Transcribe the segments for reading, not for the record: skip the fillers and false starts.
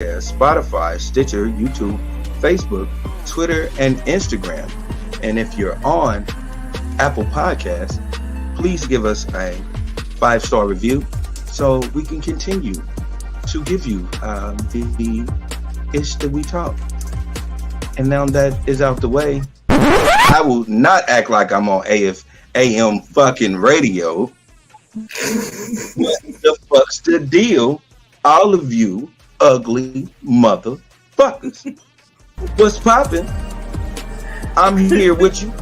Spotify, Stitcher, YouTube, Facebook, Twitter, and Instagram. And if you're on Apple Podcasts, please give us a 5-star review so we can continue to give you the ish that we talk. And now that is out the way, I will not act like I'm on AM fucking radio. What the fuck's the deal? All of you ugly motherfuckers. What's poppin'? I'm here with you.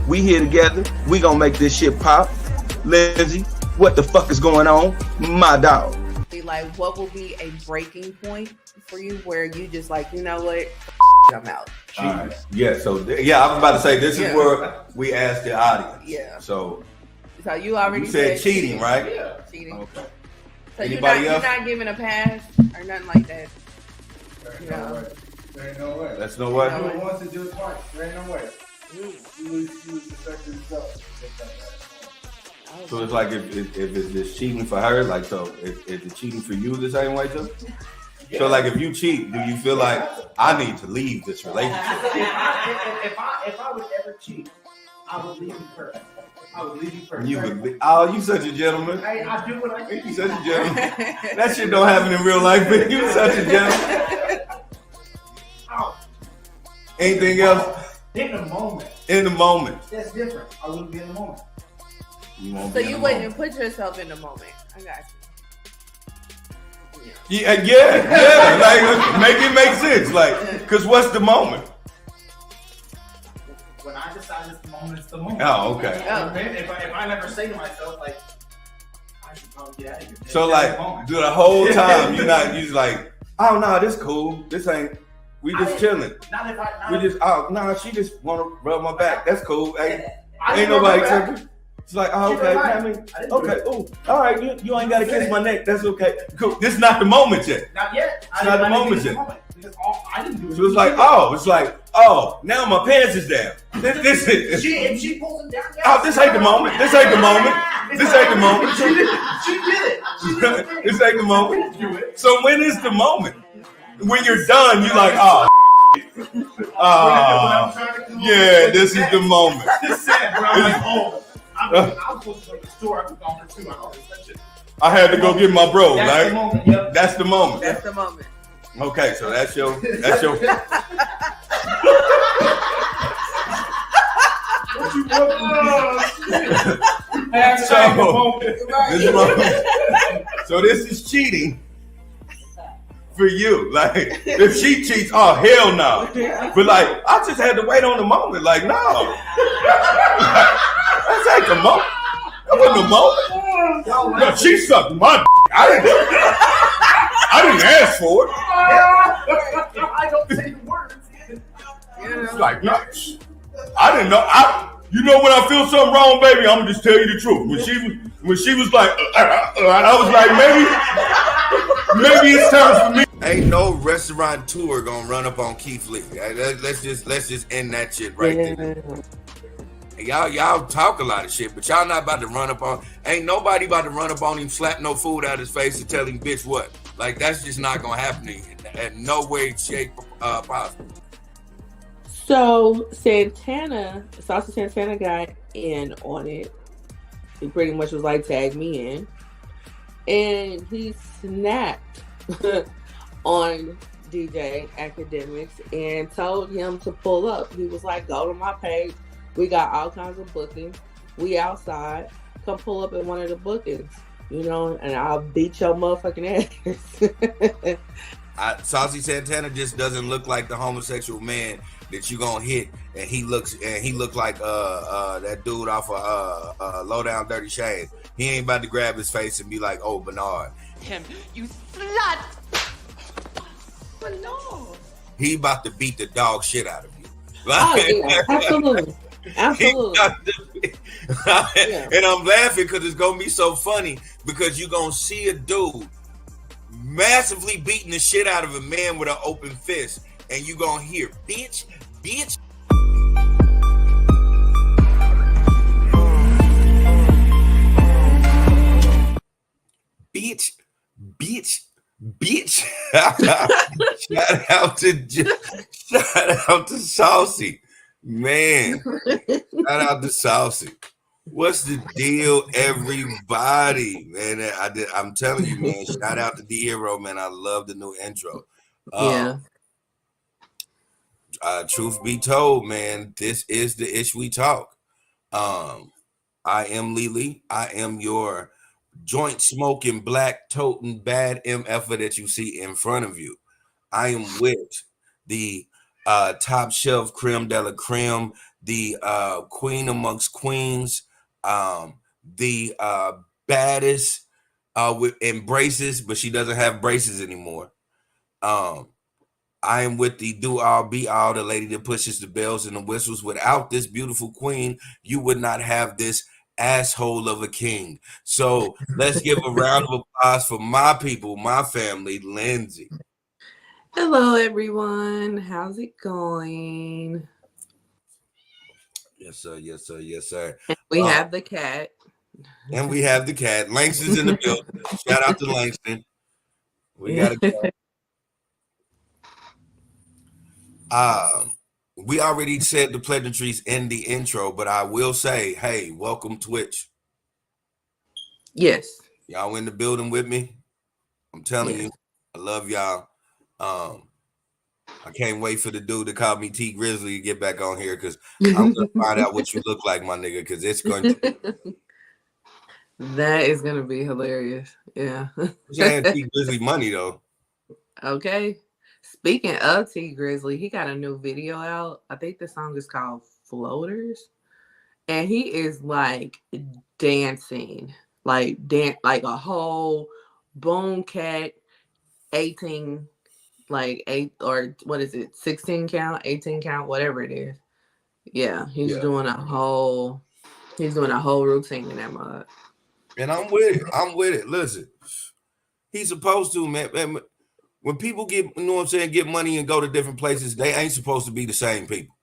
We here together. We gonna make this shit pop. Lindsay, what the fuck is going on? My dog. Like, what will be a breaking point for you where you just like, you know what? I'm out. Yeah, so I was about to say this is where we asked the audience. Yeah. So you already said cheating, right? Yeah. Cheating. Okay. So Anybody you're not giving a pass or nothing like that. There ain't no way. That's no way. Do it once and do it twice. There ain't no way. You lose the second result. So it's like if it's just cheating for her, like so is it cheating for you the same way too? Yeah. So like if you cheat, do you feel like I need to leave this relationship? If I would ever cheat, I would leave you first. I would leave you first. You would. Oh, you such a gentleman. Hey, I do what I do. You such a gentleman. That shit don't happen in real life, but you such a gentleman. Anything else? In the moment. In the moment. That's different. I wouldn't be in the moment. So you wouldn't put yourself in the moment. I got you. Yeah. Like, make it make sense. Like, cause what's the moment? When I decide it's the moment, it's the moment. Oh, okay. If I never say to myself, like, I should probably get out of here. So like, do the whole time you just like, oh no, this cool. This ain't. We just chilling. She just want to rub my back. That's cool. Ain't nobody tripping. It's like, oh, okay. Okay. Ooh, all right. You ain't got to kiss my neck. That's okay. Cool. This is not the moment yet. Not yet. It's not the moment yet. I didn't do it. So it's like, now my pants is down. This is. If she pulls them down. Oh, this ain't the moment. This ain't the moment. This ain't the moment. She did it. This ain't the moment. So when is the moment? When you're done, you're like, yeah, this is the moment. This sad, bro. I'm like, I was supposed to go to the store. I was gone for 2 hours. I had to go get my bro, that's right? The moment, yep. That's the moment. That's the moment. Okay, so that's your. What you So this is cheating for you. Like, if she cheats, oh hell no. But like, I just had to wait on the moment. Like, no. That's ain't the moment. That wasn't the moment. No, she sucked my I didn't ask for it. I don't say the words. It's like, no. I didn't know. You know when I feel something wrong, baby, I'm gonna just tell you the truth. When she was like, I was like, maybe it's time for me. Ain't no restaurateur gonna run up on Keith Lee. Let's just end that shit right there. Y'all talk a lot of shit, but y'all not about to run up on. Ain't nobody about to run up on him, slap no food out of his face, and tell him, bitch, what? Like, that's just not gonna happen to you in no way, shape, possible. So Saucy Santana got in on it. He pretty much was like, tag me in. And he snapped on DJ Academics and told him to pull up. He was like, go to my page. We got all kinds of bookings. We outside. Come pull up at one of the bookings. You know, and I'll beat your motherfucking ass. Saucy Santana just doesn't look like the homosexual man that you gonna hit, and he look like that dude off of Low Down Dirty Shades. He ain't about to grab his face and be like, oh, Bernard. Him, you slut. Bernard. He about to beat the dog shit out of you. Like, yeah, absolutely. Absolutely. Yeah. And I'm laughing because it's gonna be so funny because you're gonna see a dude massively beating the shit out of a man with an open fist, and you're gonna hear bitch. Bitch. bitch. Shout out to Saucy, man. Shout out to Saucy. What's the deal, everybody? Man, I'm telling you, man. Shout out to the hero, man. I love the new intro. Yeah. Truth be told, man, this is the Ish We Talk. I am Lily. I am your joint smoking, black toting, bad MFer that you see in front of you. I am with the top shelf creme de la creme, the queen amongst queens, the baddest in braces, but she doesn't have braces anymore. I am with the do all be all, the lady that pushes the bells and the whistles. Without this beautiful queen, you would not have this asshole of a king. So let's give a round of applause for my people, my family, Lindsay. Hello, everyone. How's it going? Yes, sir. Yes, sir. Yes, sir. We have the cat. And we have the cat. Langston's in the building. Shout out to Langston. We got to we already said the pleasantries in the intro, but I will say, hey, welcome Twitch. Yes. Y'all in the building with me? I'm telling you, I love y'all. I can't wait for the dude to call me T Grizzly to get back on here because I'm gonna find out what you look like, my nigga, because it's going to that is gonna be hilarious. Yeah. You had T Grizzly money though. Okay. Speaking of T Grizzly, he got a new video out. I think the song is called Floaters. And he is like dancing. Like a whole boom cat 18, like 8 or what is it, 16 count, 18 count, whatever it is. Yeah, he's doing a whole routine in that mud. And I'm with it. Listen, he's supposed to, man. When people get, you know what I'm saying, get money and go to different places, they ain't supposed to be the same people.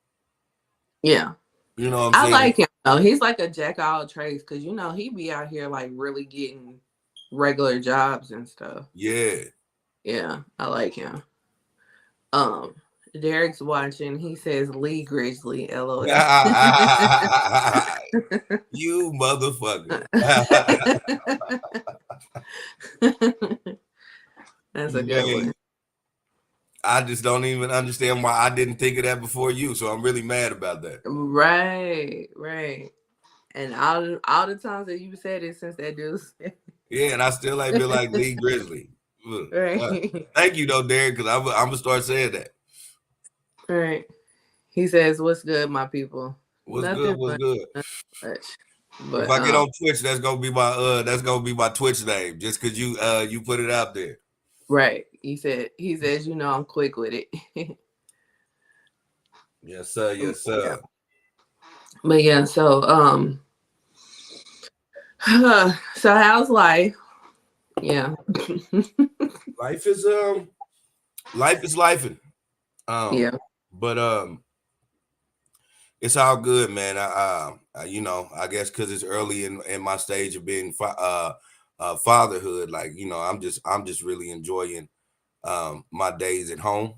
Yeah. You know what I'm saying? I like him though. He's like a jack of all trades because he be out here like really getting regular jobs and stuff. Yeah. Yeah, I like him. Derek's watching. He says Lee Grizzly, LOL. You motherfucker. That's a good one. I just don't even understand why I didn't think of that before you. So I'm really mad about that. Right. And all the times that you said it since that dude. Yeah, and I still ain't been like Lee Grizzly. Right. Thank you though, Derek, because I'm gonna start saying that. Right. He says, "What's good, my people? What's good? But if I get on Twitch, that's gonna be my Twitch name, just because you put it out there. Right. He says, I'm quick with it. Yes, sir. Yes, sir. Yeah. But yeah, so so how's life? Yeah. Life is lifing. Yeah. But it's all good, man. I guess because it's early in my stage of being fatherhood, like, I'm just really enjoying my days at home.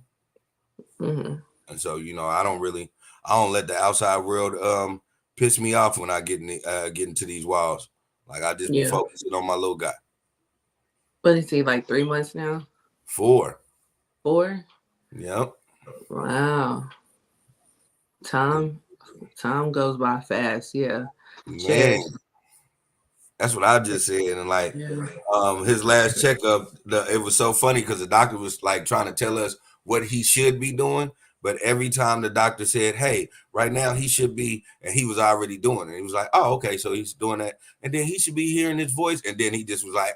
Mm-hmm. And so, I don't let the outside world piss me off when I get into these walls. Like, I just be focusing on my little guy. What is he, like 3 months now? 4. 4? Yep. Wow. Time goes by fast. Yeah. Man. That's what I just said. And like, his last checkup, it was so funny because the doctor was like trying to tell us what he should be doing. But every time the doctor said, hey, right now he should be, and he was already doing it. He was like, oh, okay, so he's doing that. And then he should be hearing his voice. And then he just was like,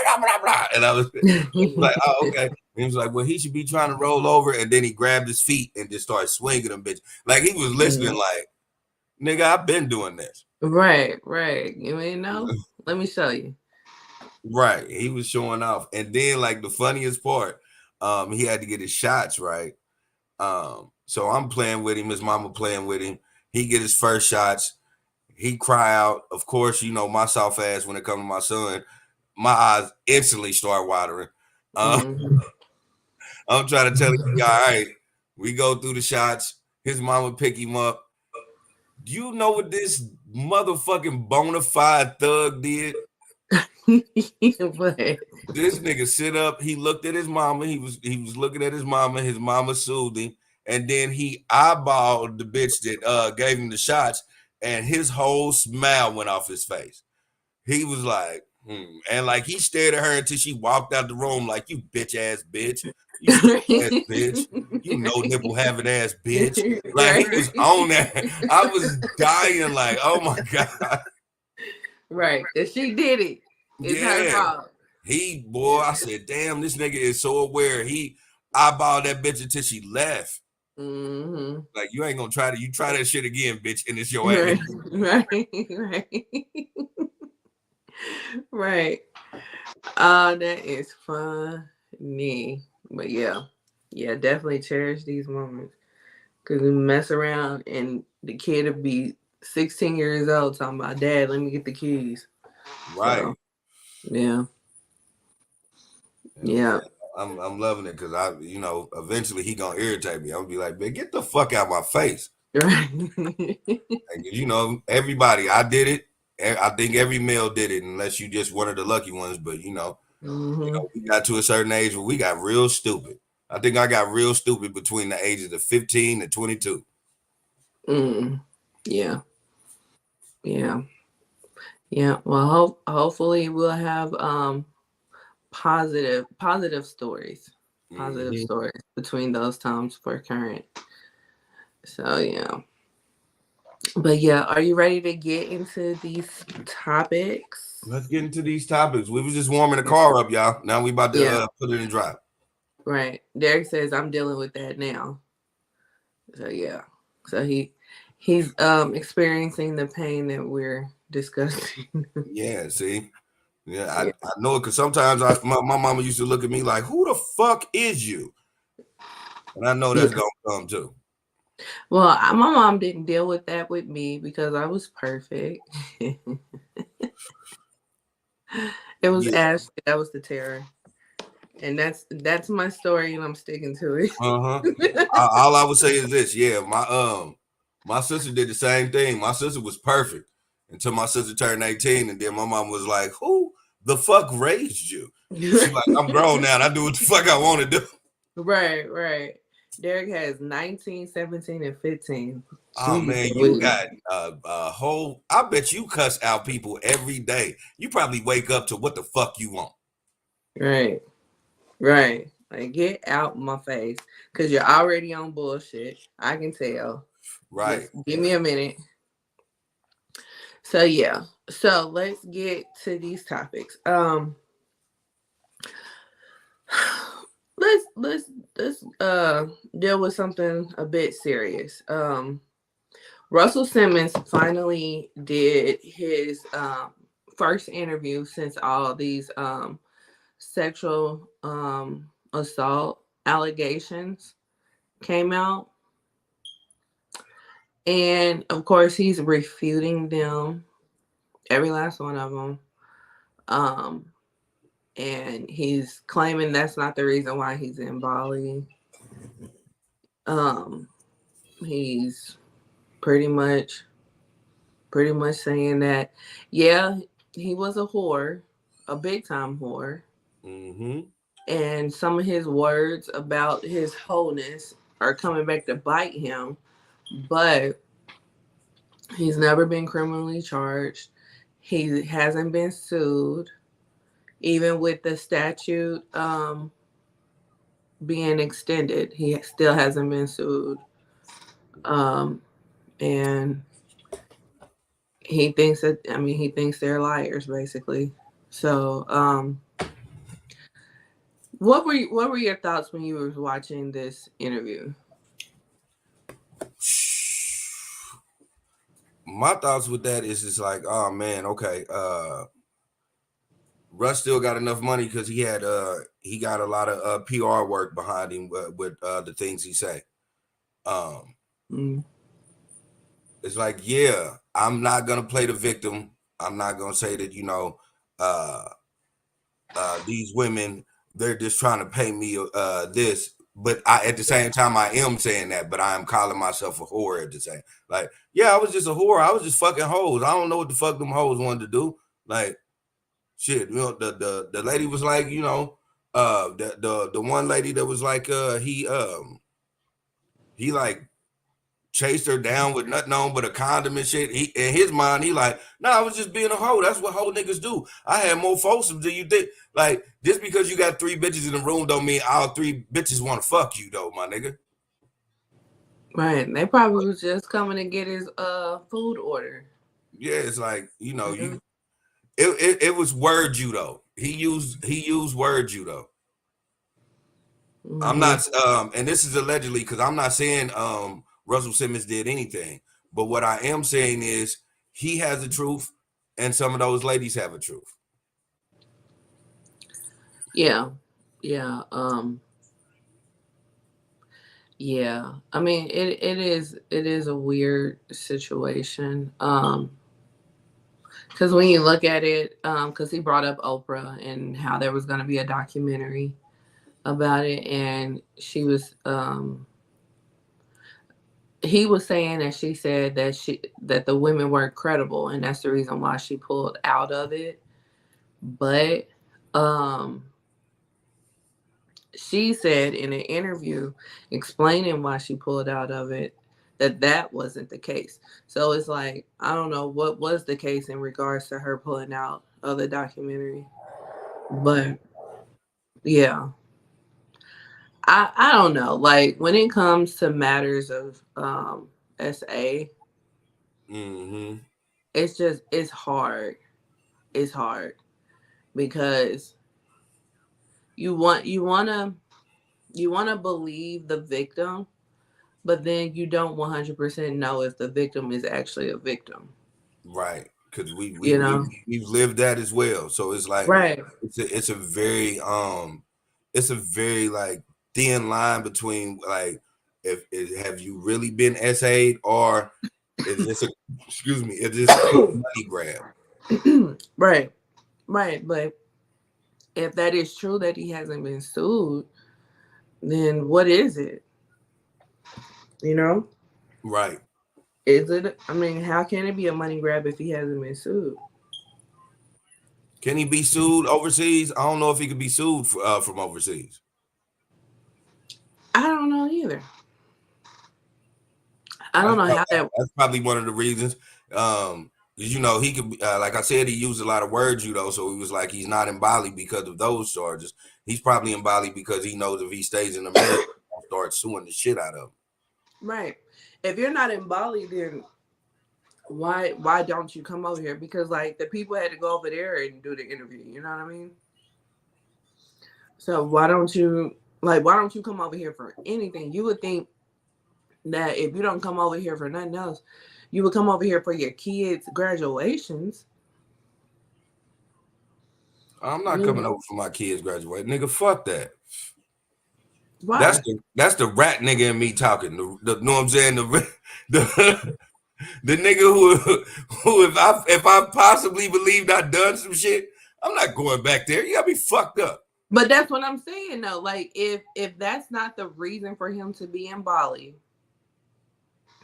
blah, blah, blah. And I was like, oh, okay. And he was like, well, he should be trying to roll over. And then he grabbed his feet and just started swinging them, bitch. Like he was listening like, nigga, I've been doing this. Right. You ain't know? Let me show you. Right. He was showing off. And then like the funniest part, he had to get his shots, right? So I'm playing with him, his mama playing with him. He get his first shots. He cry out. Of course, my soft ass when it comes to my son, my eyes instantly start watering. Mhm. I'm trying to tell him, all right, we go through the shots. His mama pick him up. Do you know what this motherfucking bona fide thug did? What? This nigga sit up. He looked at his mama. He was looking at his mama. His mama soothed him, and then he eyeballed the bitch that gave him the shots, and his whole smile went off his face. He was like, and like he stared at her until she walked out the room, like, you bitch ass bitch, you ass bitch, you no nipple having ass bitch. Like he was on that. I was dying, like, oh my god. Right, that she did it. It's her fault. I said, damn, this nigga is so aware. He eyeballed that bitch until she left. Mm-hmm. Like, you ain't gonna try that shit again, bitch, and it's your ass. Right. Right. Oh, that is funny. But yeah, definitely cherish these moments. Because we mess around and the kid will be 16 years old talking about, Dad, let me get the keys. Right. So, yeah. Yeah. I'm loving it because eventually he gonna irritate me. I'm gonna be like, man, get the fuck out my face. Right. And, everybody, I did it. I think every male did it, unless you just one of the lucky ones. But we got to a certain age where we got real stupid. I think I got real stupid between the ages of 15 and 22. Yeah. Well, hopefully we'll have positive stories. Positive stories between those times for current. So yeah. But yeah, are you ready to get into these topics? Let's get into these topics. We was just warming the car up, y'all. Now we about to put it in drive. Right. Derek says I'm dealing with that now. So yeah. So he's experiencing the pain that we're discussing. Yeah, see? Yeah, I know it because sometimes my mama used to look at me like, who the fuck is you? And I know that's gonna come too. Well, my mom didn't deal with that with me because I was perfect. It was Ashley that was the terror. And that's my story, and I'm sticking to it. All I would say is this: my sister did the same thing. My sister was perfect until my sister turned 18, and then my mom was like, "Who the fuck raised you?" She's like, "I'm grown now, and I do what the fuck I want to do." Right. Derek has 19, 17, and 15. Oh man, you got a whole. I bet you cuss out people every day. You probably wake up to what the fuck you want. Right. Like, get out my face. Because you're already on bullshit. I can tell. Right. Just give me a minute. So, yeah. So, let's get to these topics. Let's deal with something a bit serious. Russell Simmons finally did his first interview since all these sexual assault allegations came out. And of course, he's refuting them, every last one of them. And he's claiming that's not the reason why he's in Bali. He's pretty much saying that, yeah, he was a whore, a big time whore. And some of his words about his wholeness are coming back to bite him, but he's never been criminally charged. He hasn't been sued, even with the statute being extended. He still hasn't been sued, and he thinks they're liars, basically. So, what were your thoughts when you were watching this interview? My thoughts with that is just like, oh man, okay. Russ still got enough money because he got a lot of PR work behind him with the things he say. It's like, yeah, I'm not gonna play the victim. I'm not gonna say that these women they're just trying to pay me this. But I, at the same time, I am saying that, but I am calling myself a whore at the same. Like, yeah, I was just a whore. I was just fucking hoes. I don't know what the fuck them hoes wanted to do. Like, shit, you know, the lady was like, you know, the one lady that was like, he like chased her down with nothing on but a condom and shit. He, in his mind, he like, nah, I was just being a hoe. That's what hoe niggas do. I had more foursomes than you did. Like, just because you got 3 bitches in the room don't mean all 3 bitches want to fuck you though, my nigga. Right. They probably was just coming to get his food order. Yeah, it's like, you know, it was word you though. He used word you though. Mm-hmm. I'm not and this is allegedly, because I'm not saying Russell Simmons did anything, but what I am saying is he has the truth and some of those ladies have a truth. Yeah. I mean, it is a weird situation. Because when you look at it, because he brought up Oprah and how there was going to be a documentary about it, and she was he was saying that she said that the women weren't credible, and that's the reason why she pulled out of it. But she said in an interview explaining why she pulled out of it that wasn't the case. So it's like, I don't know what was the case in regards to her pulling out of the documentary. But yeah, I don't know. Like, when it comes to matters of SA, Mm-hmm. it's hard. It's hard because you want to believe the victim, but then you don't 100% know if the victim is actually a victim. Right. Because we've lived that as well. So it's like, right. It's a very like thin line between like, if have you really been SA'd, or is this is this a quick money grab? Right. But if that is true that he hasn't been sued, then what is it? You know? Right. Is it? I mean, how can it be a money grab if he hasn't been sued? Can he be sued overseas? I don't know if he could be sued from overseas. I don't know either. I don't know how that. That's probably one of the reasons. You know, he could, like I said, he used a lot of words, you know, so he was like, he's not in Bali because of those charges. He's probably in Bali because he knows if he stays in America, he'll start suing the shit out of him. Right. If you're not in Bali, then why don't you come over here? Because like the people had to go over there and do the interview. You know what I mean? So why don't you come over here for anything? You would think that if you don't come over here for nothing else, you would come over here for your kids' graduations. I'm not coming over for my kids' graduation, nigga. Fuck that. Why? That's the rat nigga in me talking. The know what I'm saying? The nigga who if I possibly believed I'd done some shit, I'm not going back there. You gotta be fucked up. But that's what I'm saying though. Like, if that's not the reason for him to be in Bali,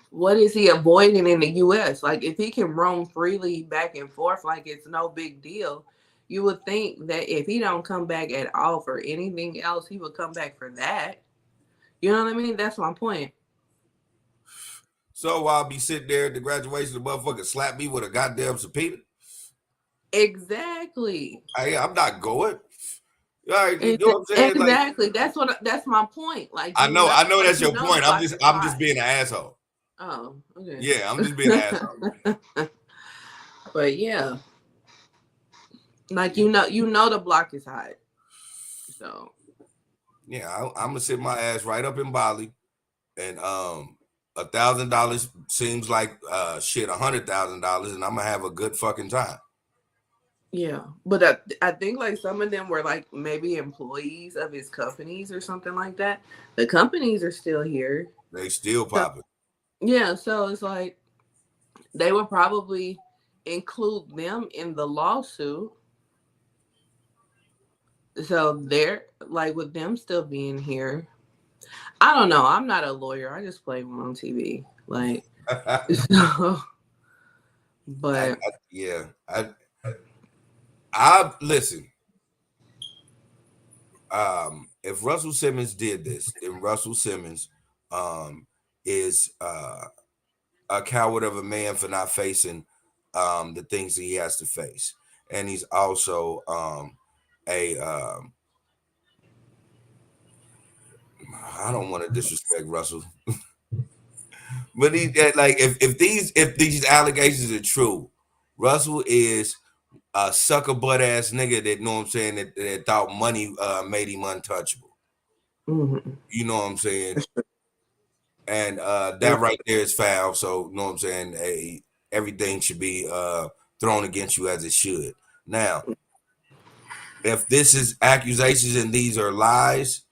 what is he avoiding in the US? Like, if he can roam freely back and forth like it's no big deal, you would think that if he don't come back at all for anything else, he would come back for that. You know what I mean? That's my point. So I'll be sitting there at the graduation, the motherfucker slap me with a goddamn subpoena. Exactly. I'm not going. Right, you know what I'm saying? Exactly. Like, that's my point. Like, I know that's your point. I'm just being an asshole. Oh, okay. Yeah, I'm just being an asshole. But yeah. Like, you know the block is hot. So yeah, I'm gonna sit my ass right up in Bali, and $1,000 seems like shit, $100,000, and I'm gonna have a good fucking time. yeah, but I think like some of them were like maybe employees of his companies or something like that. The companies are still here. They still popping. Yeah, so it's like they would probably include them in the lawsuit. So they're like with them still being here. I don't know. I'm not a lawyer. I just play one on TV. Like, so, but I listen. If Russell Simmons did this, then Russell Simmons is a coward of a man for not facing the things that he has to face, and he's also I don't want to disrespect Russell, but he like if these allegations are true, Russell is a sucker butt ass nigga that, know what I'm saying, that thought money made him untouchable. mm-hmm. You know what I'm saying? And that right there is foul. So, you know what I'm saying? Everything should be thrown against you as it should. Now, if this is accusations and these are lies,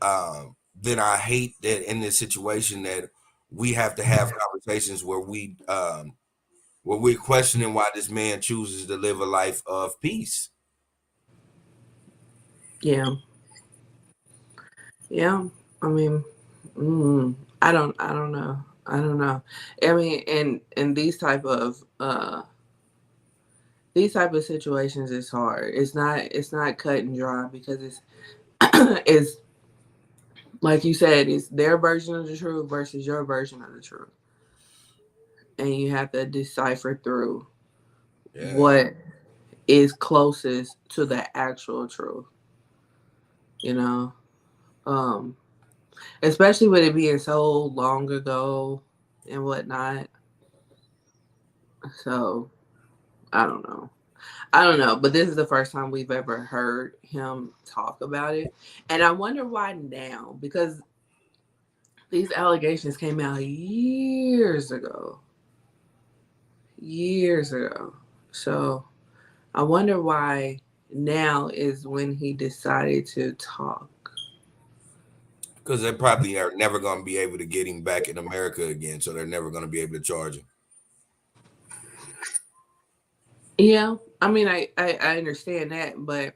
then I hate that in this situation that we have to have conversations where we're questioning why this man chooses to live a life of peace. Yeah. Yeah. I mean, I don't know. I don't know. I mean, and these type of situations is hard. It's not cut and dry because it's it's like you said, it's their version of the truth versus your version of the truth. And you have to decipher through what is closest to the actual truth. You know? Especially with it being so long ago and whatnot. So I don't know. But this is the first time we've ever heard him talk about it. And I wonder why now, because these allegations came out years ago. So I wonder why now is when he decided to talk. Because they probably are never going to be able to get him back in America again. So they're never going to be able to charge him. Yeah, I mean, I understand that, but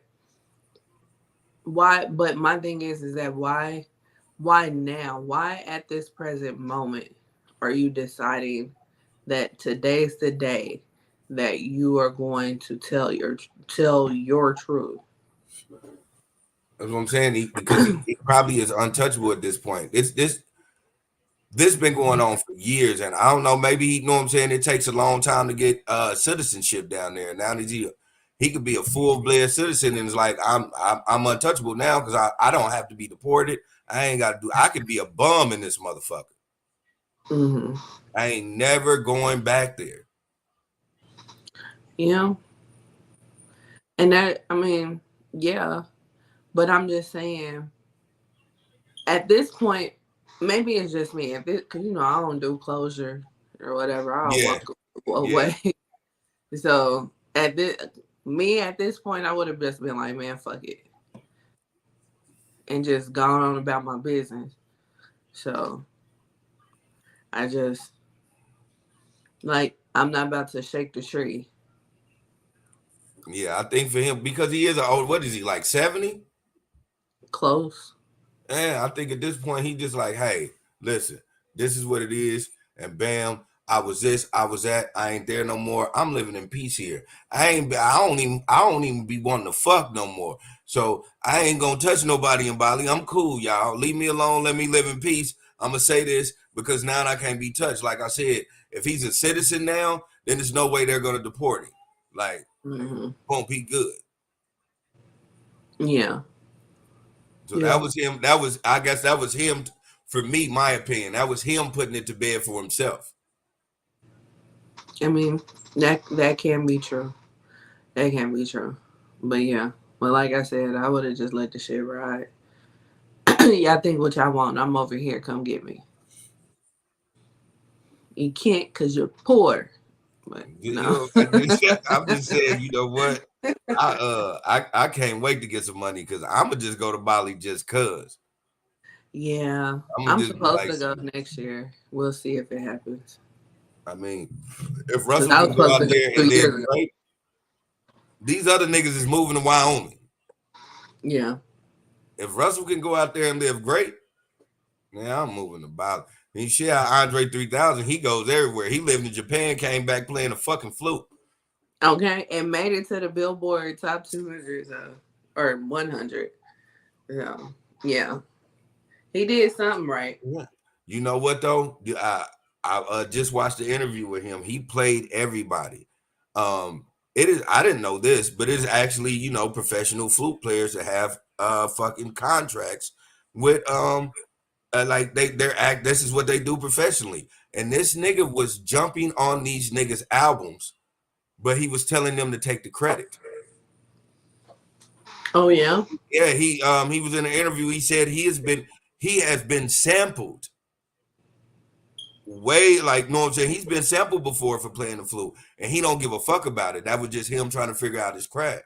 why? But my thing is that why now? Why at this present moment are you deciding that today's the day that you are going to tell your truth? That's what I'm saying. Because he probably is untouchable at this point. This been going on for years, and I don't know. Maybe you know what I'm saying. It takes a long time to get citizenship down there. Now that he could be a full-blood citizen, and it's like I'm untouchable now because I don't have to be deported. I ain't got to do. I could be a bum in this motherfucker. Mm-hmm. I ain't never going back there. Yeah, and that I mean, yeah, but I'm just saying. At this point, maybe it's just me. Because I don't do closure or whatever. I'll walk away. Yeah. So at this point, I would have just been like, man, fuck it, and just gone on about my business. So I just I'm not about to shake the tree. Yeah, I think for him because he is old. What is he like 70? Close. Yeah, I think at this point he just like, hey, listen, this is what it is, and bam, I was this, I was that, I ain't there no more. I'm living in peace here. I don't even be wanting to fuck no more. So I ain't gonna touch nobody in Bali. I'm cool, y'all. Leave me alone. Let me live in peace. I'm gonna say this because now I can't be touched. Like I said, if he's a citizen now, then there's no way they're gonna deport him. Like, won't be good. Yeah. So that was him. I guess that was him. For me, my opinion, that was him putting it to bed for himself. I mean, that can be true. That can be true. But yeah. But like I said, I would have just let the shit ride. Y'all think what y'all want. I'm over here. Come get me. You can't because you're poor. But no. I'm just saying, you know what? I can't wait to get some money because I'm gonna just go to Bali just cause. Yeah, I'm supposed to go next year. We'll see if it happens. I mean, if Russell can go out there and then these other niggas is moving to Wyoming. Yeah. If Russell can go out there and live great, man, I'm moving the Bali. And shit, Andre 3000, he goes everywhere. He lived in Japan, came back playing a fucking flute. Okay, and made it to the Billboard top 200 or 100. So, yeah, he did something right. Yeah. You know what though? I just watched the interview with him. He played everybody. It is. I didn't know this, but it's actually, you know, professional flute players that have fucking contracts with like they're act. This is what they do professionally. And this nigga was jumping on these niggas' albums, but he was telling them to take the credit. Oh yeah. Yeah, he was in an interview. He said he has been sampled. Way like, know what I'm saying? He's been sampled before for playing the flute, and he don't give a fuck about it. That was just him trying to figure out his craft.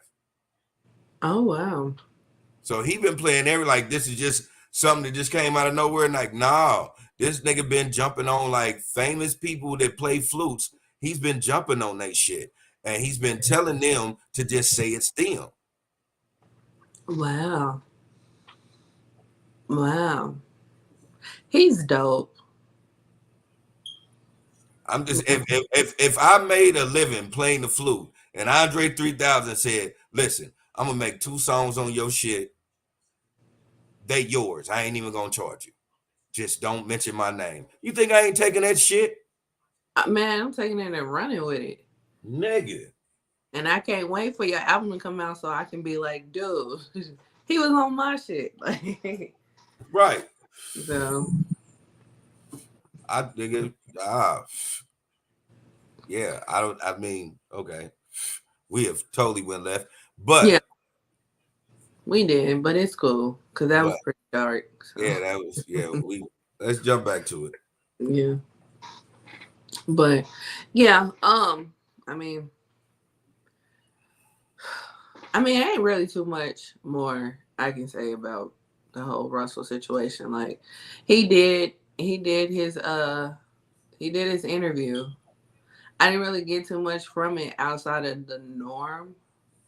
Oh wow. So he been playing like this is just something that just came out of nowhere. And like, nah, this nigga been jumping on like famous people that play flutes. He's been jumping on that shit, and he's been telling them to just say it's them. Wow. Wow. He's dope. I'm just if I made a living playing the flute and Andre 3000 said, listen, I'm gonna make 2 songs on your shit, they yours. I ain't even gonna charge you. Just don't mention my name. You think I ain't taking that shit? Man, I'm taking it and running with it. Nigga. And I can't wait for your album to come out so I can be like, dude, he was on my shit. Right. So I think it, yeah, I mean, okay. We have totally went left. But yeah, we did, but it's cool because that was pretty dark. So. Yeah, that was let's jump back to it. Yeah. But yeah, I mean ain't really too much more I can say about the whole Russell situation. Like he did his interview. I didn't really get too much from it outside of the norm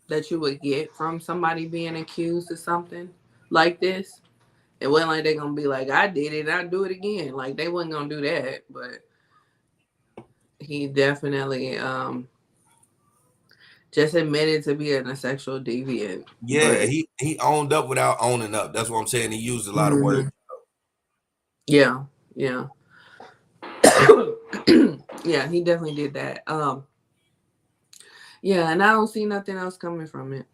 that you would get from somebody being accused of something like this. It wasn't like they're gonna be like, I did it, I'll do it again. Like they wasn't gonna do that, but he definitely just admitted to being a sexual deviant. Yeah, but he owned up without owning up. That's what I'm saying. He used a lot of words. Yeah, yeah. Yeah, he definitely did that. Yeah, and I don't see nothing else coming from it.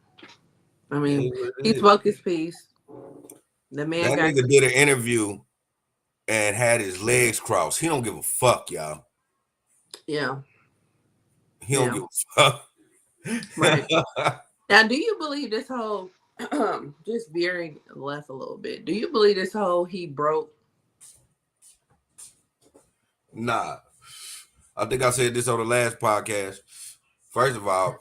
I mean, he spoke his piece. The man that nigga did an interview and had his legs crossed. He don't give a fuck, y'all. Yeah. He don't give a fuck. Right. Now, do you believe this whole just veering left a little bit? Do you believe this whole he broke? Nah. I think I said this on the last podcast. First of all,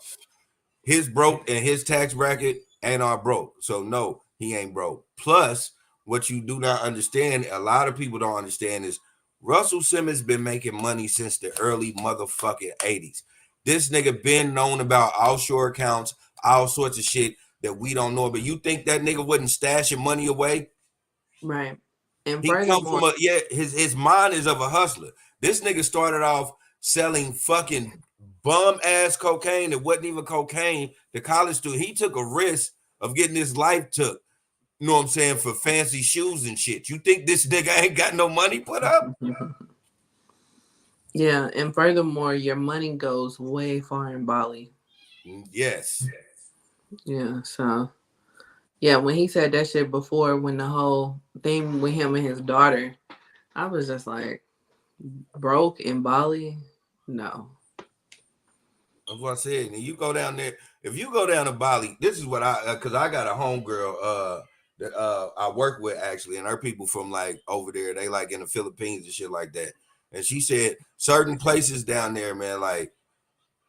his broke and his tax bracket ain't all broke. So no, he ain't broke. Plus, what you do not understand, a lot of people don't understand is Russell Simmons been making money since the early motherfucking 80s. This nigga been known about offshore accounts, all sorts of shit that we don't know. But you think that nigga wasn't stashing money away? Right. And he come from his mind is of a hustler. This nigga started off selling fucking bum ass cocaine that wasn't even cocaine to college students. He took a risk of getting his life took. You know what I'm saying? For fancy shoes and shit. You think this nigga ain't got no money put up? Yeah, and furthermore, your money goes way far in Bali. Yes. Yeah, so yeah, when he said that shit before, when the whole thing with him and his daughter, I was just like, broke in Bali? No. That's what I said. And you go down there, if you go down to Bali, this is what because I got a homegirl that I work with actually, and her people from like over there, they like in the Philippines and shit like that. And she said certain places down there, man, like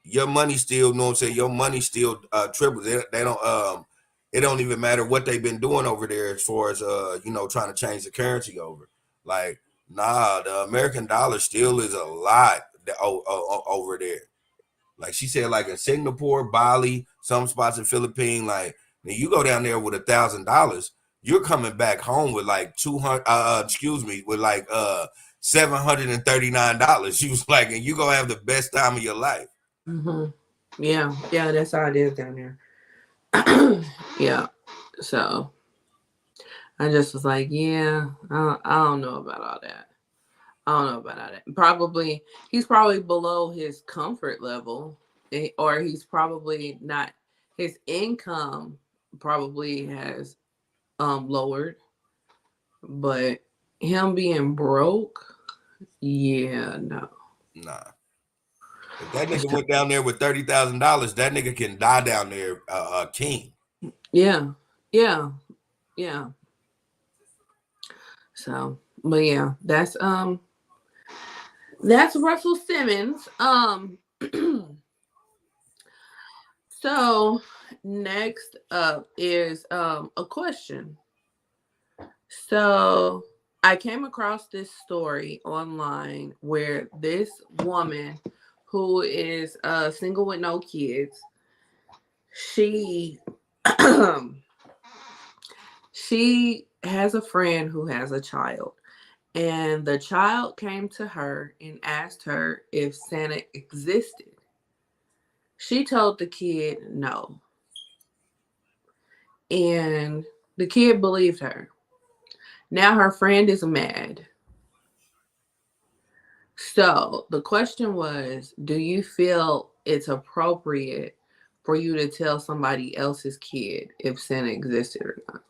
your money still, you know what I'm saying? Your money still triples. They don't it don't even matter what they've been doing over there as far as trying to change the currency over. Like, nah, the American dollar still is a lot over there. Like she said, like in Singapore, Bali, some spots in Philippines, like Now you go down there with $1,000, you're coming back home with like 200. With like $739. She was like, and you gonna have the best time of your life. Yeah, that's how it is down there. Yeah, so I just was like, yeah, I don't know about all that. Probably he's probably below his comfort level, or he's probably not. His income probably has lowered, but him being broke, yeah, no. Nah. If that nigga went down there with $30,000, that nigga can die down there king. Yeah. So, but yeah, that's Russell Simmons. So next up is a question. So I came across this story online where this woman who is single with no kids, she she has a friend who has a child, and the child came to her and asked her if Santa existed. She told the kid no, and the kid believed her. Now her friend is mad. So the question was, do you feel it's appropriate for you to tell somebody else's kid if Santa existed or not?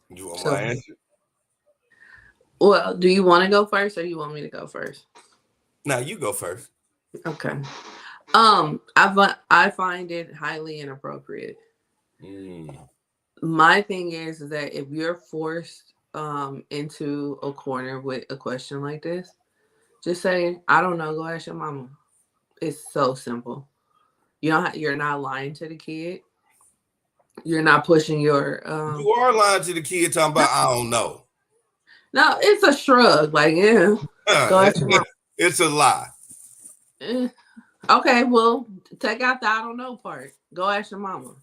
You want my answer? Well, do you want to go first or you want me to go first? No, you go first. Okay. I find it highly inappropriate. My thing is that if you're forced into a corner with a question like this, just say, I don't know, go ask your mama. It's so simple. You're not lying to the kid. You're not pushing your you are lying to the kid talking about I don't know. No, it's a shrug, like, yeah. Go ask your mama. It's a lie. Okay, well, take out the I don't know part. Go ask your mama.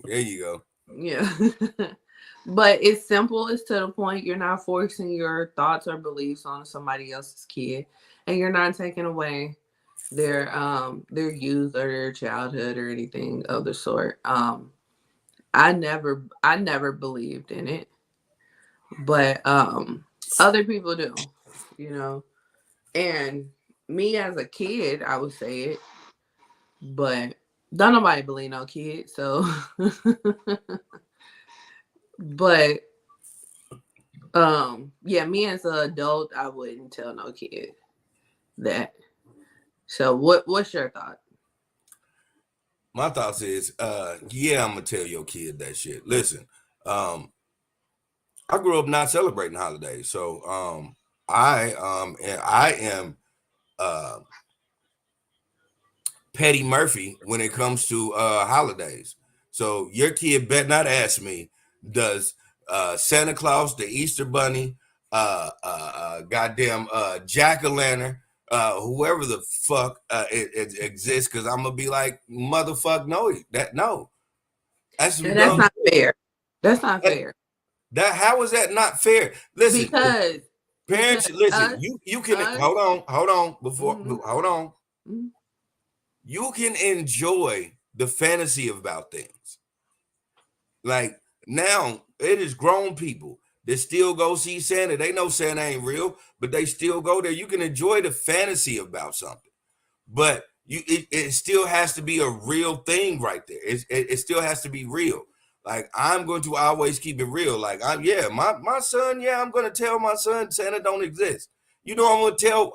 There you go. Yeah. But it's simple. It's to the point. You're not forcing your thoughts or beliefs on somebody else's kid, and you're not taking away their youth or their childhood or anything of the sort. I never believed in it, but other people do, and me as a kid, I would say it, but don't nobody believe no kid, so but yeah, me as an adult, I wouldn't tell no kid that. So what's your thought? My thoughts is yeah, I'm gonna tell your kid that shit. Listen, I grew up not celebrating holidays, so I am Petty Murphy when it comes to holidays. So your kid better not ask me, does Santa Claus, the Easter Bunny, goddamn jack-o'-lantern, whoever the fuck it exists, because I'm gonna be like, motherfuck, no. That's not fair. That's not fair. How is that not fair? Listen, because parents, listen, you can hold on. Hold on. Mm-hmm. You can enjoy the fantasy about things. Like now, it is grown people that still go see Santa. They know Santa ain't real, but they still go there. You can enjoy the fantasy about something, but it still has to be a real thing right there. It still has to be real. Like I'm going to always keep it real. Like my son. Yeah, I'm going to tell my son Santa don't exist. I'm gonna tell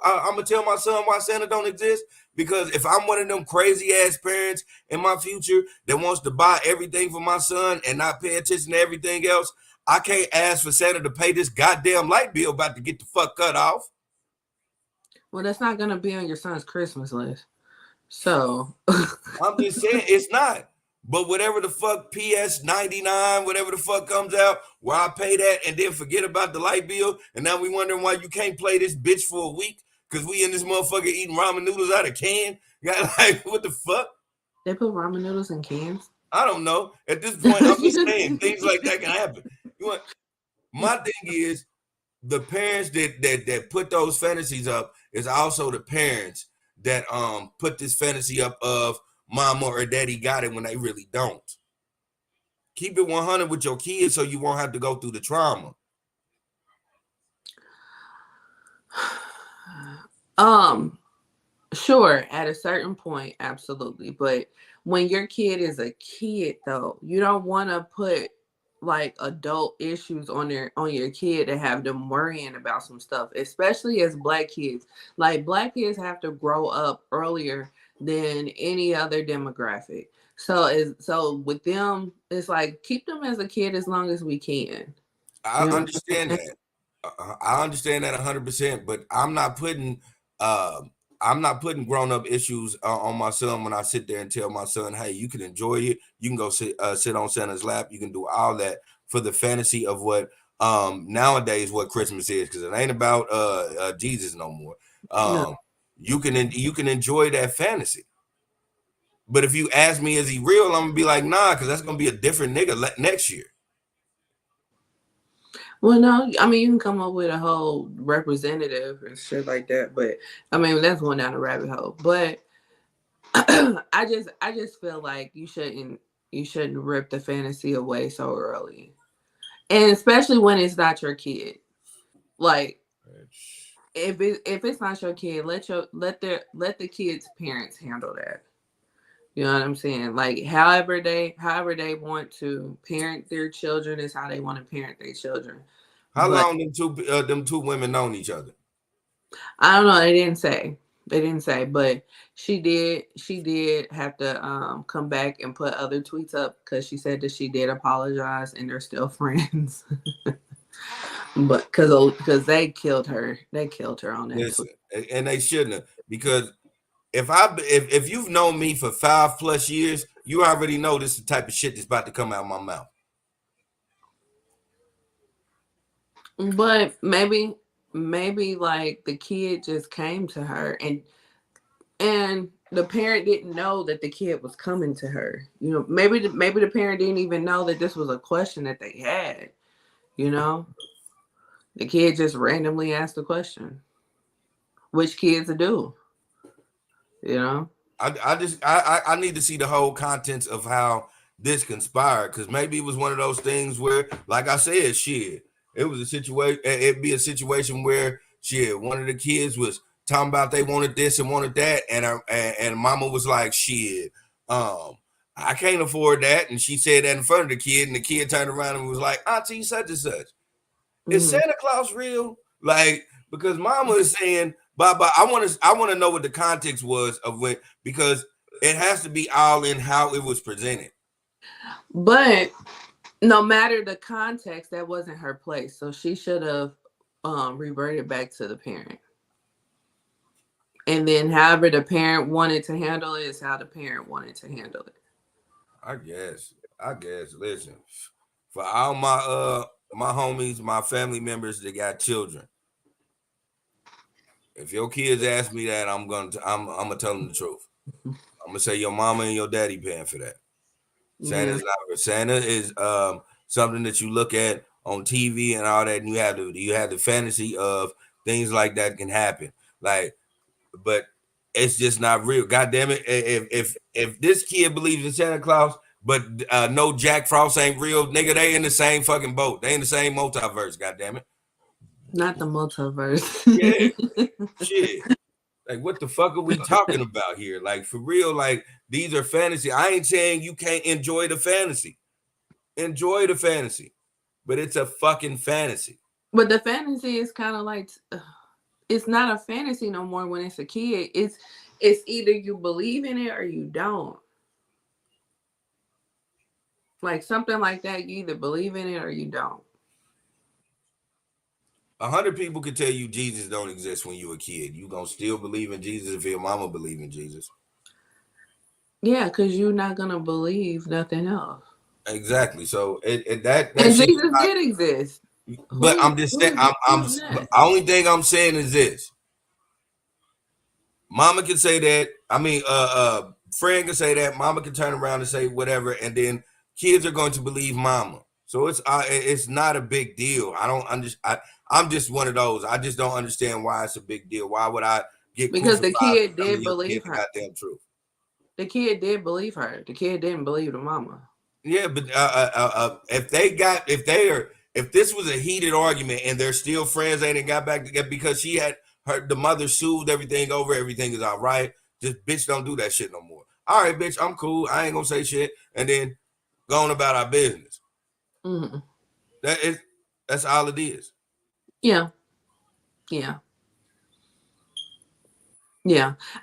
my son why Santa don't exist, because if I'm one of them crazy ass parents in my future that wants to buy everything for my son and not pay attention to everything else, I can't ask for Santa to pay this goddamn light bill about to get the fuck cut off. Well, that's not gonna be on your son's Christmas list. So I'm just saying it's not. But whatever the fuck PS 99, whatever the fuck comes out, where I pay that and then forget about the light bill, and now we wondering why you can't play this bitch for a week because we in this motherfucker eating ramen noodles out of can. Like, what the fuck? They put ramen noodles in cans. I don't know. At this point, I'm just saying things like that can happen. You want my thing is the parents that put those fantasies up is also the parents that put this fantasy up of mama or daddy got it when they really don't. Keep it 100 with your kids so you won't have to go through the trauma. Sure, at a certain point, absolutely. But when your kid is a kid, though, you don't want to put like adult issues on your kid to have them worrying about some stuff, especially as Black kids. Like Black kids have to grow up earlier than any other demographic. So with them, it's like keep them as a kid as long as we can. I understand that. I understand that 100%, but I'm not putting grown-up issues on my son when I sit there and tell my son, hey, you can enjoy it. You can go sit on Santa's lap. You can do all that for the fantasy of what nowadays what Christmas is, because it ain't about Jesus no more. No. You can enjoy that fantasy. But if you ask me, is he real? I'm gonna be like, nah, because that's gonna be a different nigga next year. Well, no, I mean you can come up with a whole representative and shit like that, but I mean that's going down a rabbit hole. But I just feel like you shouldn't rip the fantasy away so early, and especially when it's not your kid. Like if it's not your kid, let the kid's parents handle that. You know what I'm saying? Like however they want to parent their children is how they want to parent their children. How long them two women known each other? I don't know. They didn't say, but she did have to come back and put other tweets up because she said that she did apologize and they're still friends. But because they killed her on that tweet. And they shouldn't have, because if you've known me for 5+ years, you already know this is the type of shit that's about to come out of my mouth. But maybe like the kid just came to her and the parent didn't know that the kid was coming to her. You know, maybe the parent didn't even know that this was a question that they had. You know, the kid just randomly asked the question, which kids do. You know, I need to see the whole contents of how this conspired, because maybe it was one of those things where, like I said, shit, it was a situation. It'd be a situation where shit, one of the kids was talking about they wanted this and wanted that, and mama was like, shit, I can't afford that, and she said that in front of the kid, and the kid turned around and was like, auntie such and such. Is Santa Claus real? Like, because mama is saying, Baba, I want to know what the context was of when, because it has to be all in how it was presented. But no matter the context, that wasn't her place. So she should have reverted back to the parent. And then however the parent wanted to handle it is how the parent wanted to handle it. I guess. Listen, for all my homies, my family members that got children, if your kids ask me that, I'm gonna tell them the truth. I'm gonna say your mama and your daddy paying for that. Santa's not. Santa is something that you look at on TV and all that, and you have the fantasy of things like that can happen. Like, but it's just not real. God damn it! If this kid believes in Santa Claus, but no Jack Frost ain't real, nigga, they in the same fucking boat. They in the same multiverse. God damn it! Not the multiverse. Yeah, shit. Like, what the fuck are we talking about here? Like, for real, like, these are fantasy. I ain't saying you can't enjoy the fantasy. Enjoy the fantasy. But it's a fucking fantasy. But the fantasy is kind of like, it's not a fantasy no more when it's a kid. It's either you believe in it or you don't. Like, something like that, you either believe in it or you don't. 100 people can tell you Jesus don't exist when you a kid. You gonna still believe in Jesus if your mama believe in Jesus. Yeah, because you're not gonna believe nothing else. Exactly. So that and Jesus did exist. But I'm just saying, the only thing I'm saying is this. Mama can say that. I mean, friend can say that, mama can turn around and say whatever, and then kids are going to believe mama. So it's not a big deal. I don't understand. I'm just one of those. I just don't understand why it's a big deal. Why would I get Because the crucified kid for telling did your believe kid the her. goddamn truth? The kid did believe her. The kid didn't believe the mama. Yeah, but if this was a heated argument and they're still friends, they didn't got back together because the mother soothed everything over, everything is all right. Just bitch, don't do that shit no more. All right, bitch, I'm cool. I ain't gonna say shit, and then go on about our business. Mm-hmm. That's all it is. Yeah.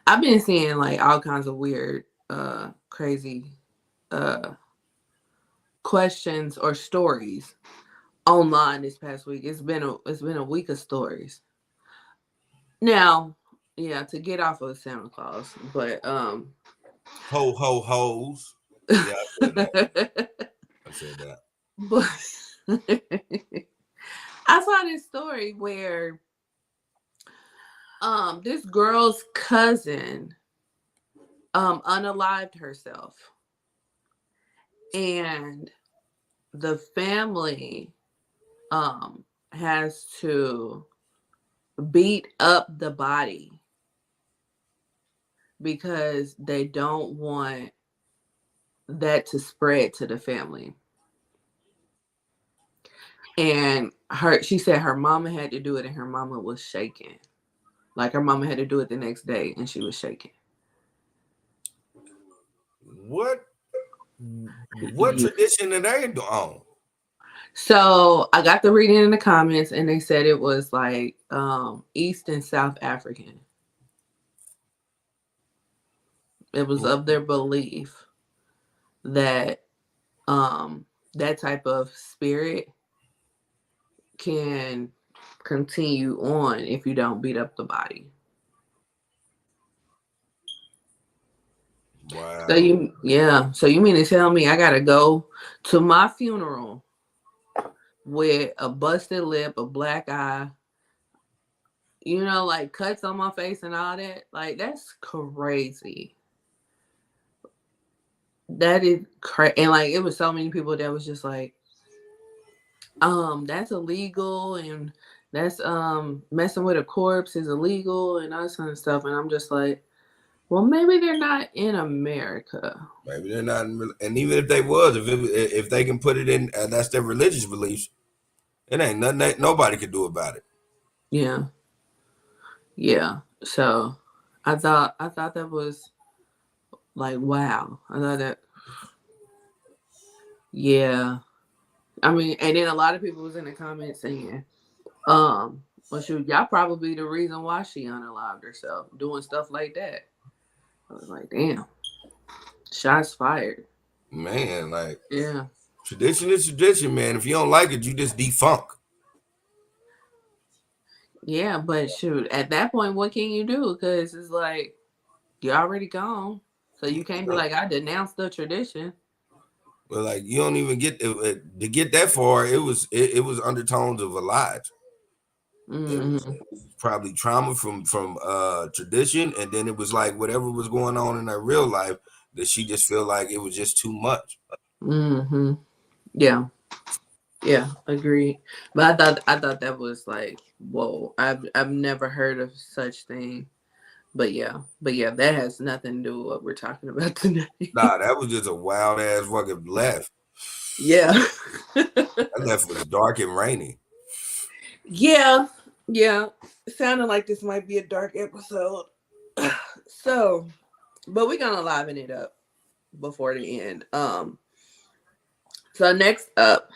I've been seeing like all kinds of weird, crazy, questions or stories online this past week. It's been a week of stories. Now, yeah, to get off of Santa Claus, but Ho ho hoes. Yeah, I said that. But I saw this story where this girl's cousin unalived herself, and the family has to beat up the body because they don't want that to spread to the family. And she said her mama had to do it, and her mama was shaking. Like her mama had to do it the next day, and she was shaking. What tradition are they on? So I got the reading in the comments, and they said it was like East and South African. It was of their belief that that type of spirit can continue on if you don't beat up the body. Wow. So you mean to tell me I gotta go to my funeral with a busted lip, a black eye, like cuts on my face and all that? Like, that's crazy. That is crazy. And like, it was so many people that was just like, that's illegal, and that's messing with a corpse is illegal, and all this kind of stuff. And I'm just like, well, maybe they're not in America. Maybe they're not, and even if they was, if they can put it in, that's their religious beliefs. It ain't nothing that nobody could do about it. Yeah. So I thought that was like, wow. I thought that, yeah. I mean, and then a lot of people was in the comments saying, well, shoot, y'all probably the reason why she unalived herself, doing stuff like that. I was like, damn. Shots fired. Man, like, yeah. Tradition is tradition, man. If you don't like it, you just defunk. Yeah, but shoot, at that point, what can you do? Because it's like, you're already gone. So you can't be like, I denounced the tradition. But like, you don't even get to get that far. It was undertones of a lie. Mm-hmm. It was probably trauma from tradition, and then it was like whatever was going on in her real life that she just felt like it was just too much. Mm-hmm. Yeah, agreed. But I thought that was like, whoa. I've never heard of such thing. But yeah, that has nothing to do with what we're talking about today. Nah, that was just a wild ass fucking left. Yeah. That left was dark and rainy. Yeah. It sounded like this might be a dark episode. So, but we're gonna liven it up before the end. So next up,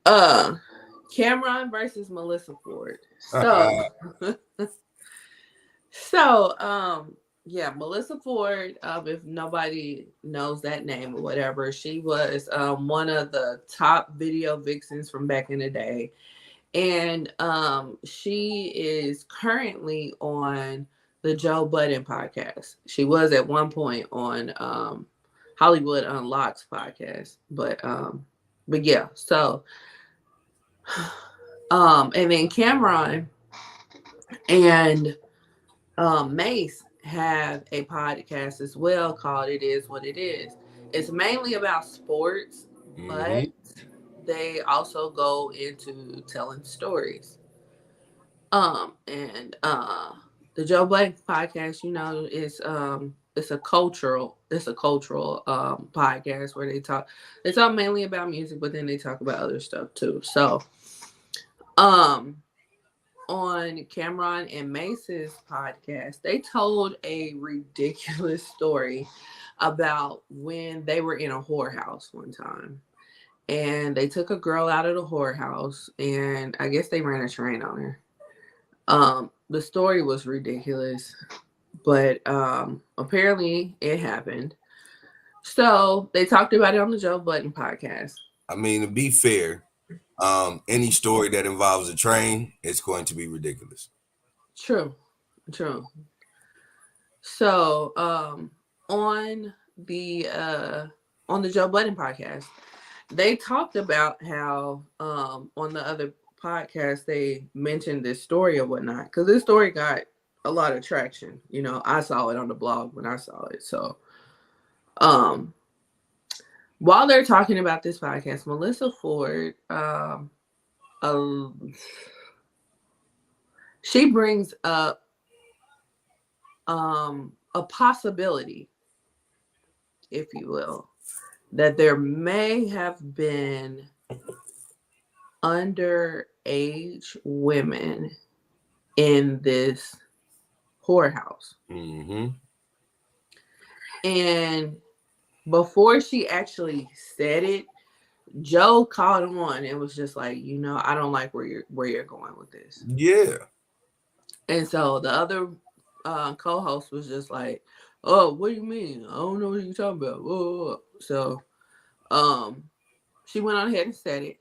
CamRon versus Melyssa Ford. So, yeah, Melyssa Ford, if nobody knows that name or whatever, she was one of the top video vixens from back in the day. And she is currently on the Joe Budden podcast. She was at one point on Hollywood Unlocked podcast. But yeah, so and then CamRon and Mace have a podcast as well called It Is What It Is. It's mainly about sports, but they also go into telling stories. And the Joe Budden podcast, you know, is it's a cultural podcast where they talk mainly about music, but then they talk about other stuff too. So um on CamRon and Mace's podcast, they told a ridiculous story about when they were in a whorehouse one time. And they took a girl out of the whorehouse, and I guess they ran a train on her. The story was ridiculous, but apparently it happened. So they talked about it on the Joe Budden podcast. I mean, to be fair, any story that involves a train is going to be ridiculous. True. So on the Joe Budden podcast, they talked about how on the other podcast they mentioned this story or whatnot, because this story got a lot of traction. You know, I saw it on the blog when I saw it. So while they're talking about this podcast, Melyssa Ford she brings up a possibility, if you will, that there may have been underage women in this whorehouse. And before she actually said it, Joe caught on and was just like, you know, I don't like where you're going with this. Yeah. And so the other co-host was just like, oh, what do you mean? I don't know what you're talking about. Whoa. So she went on ahead and said it.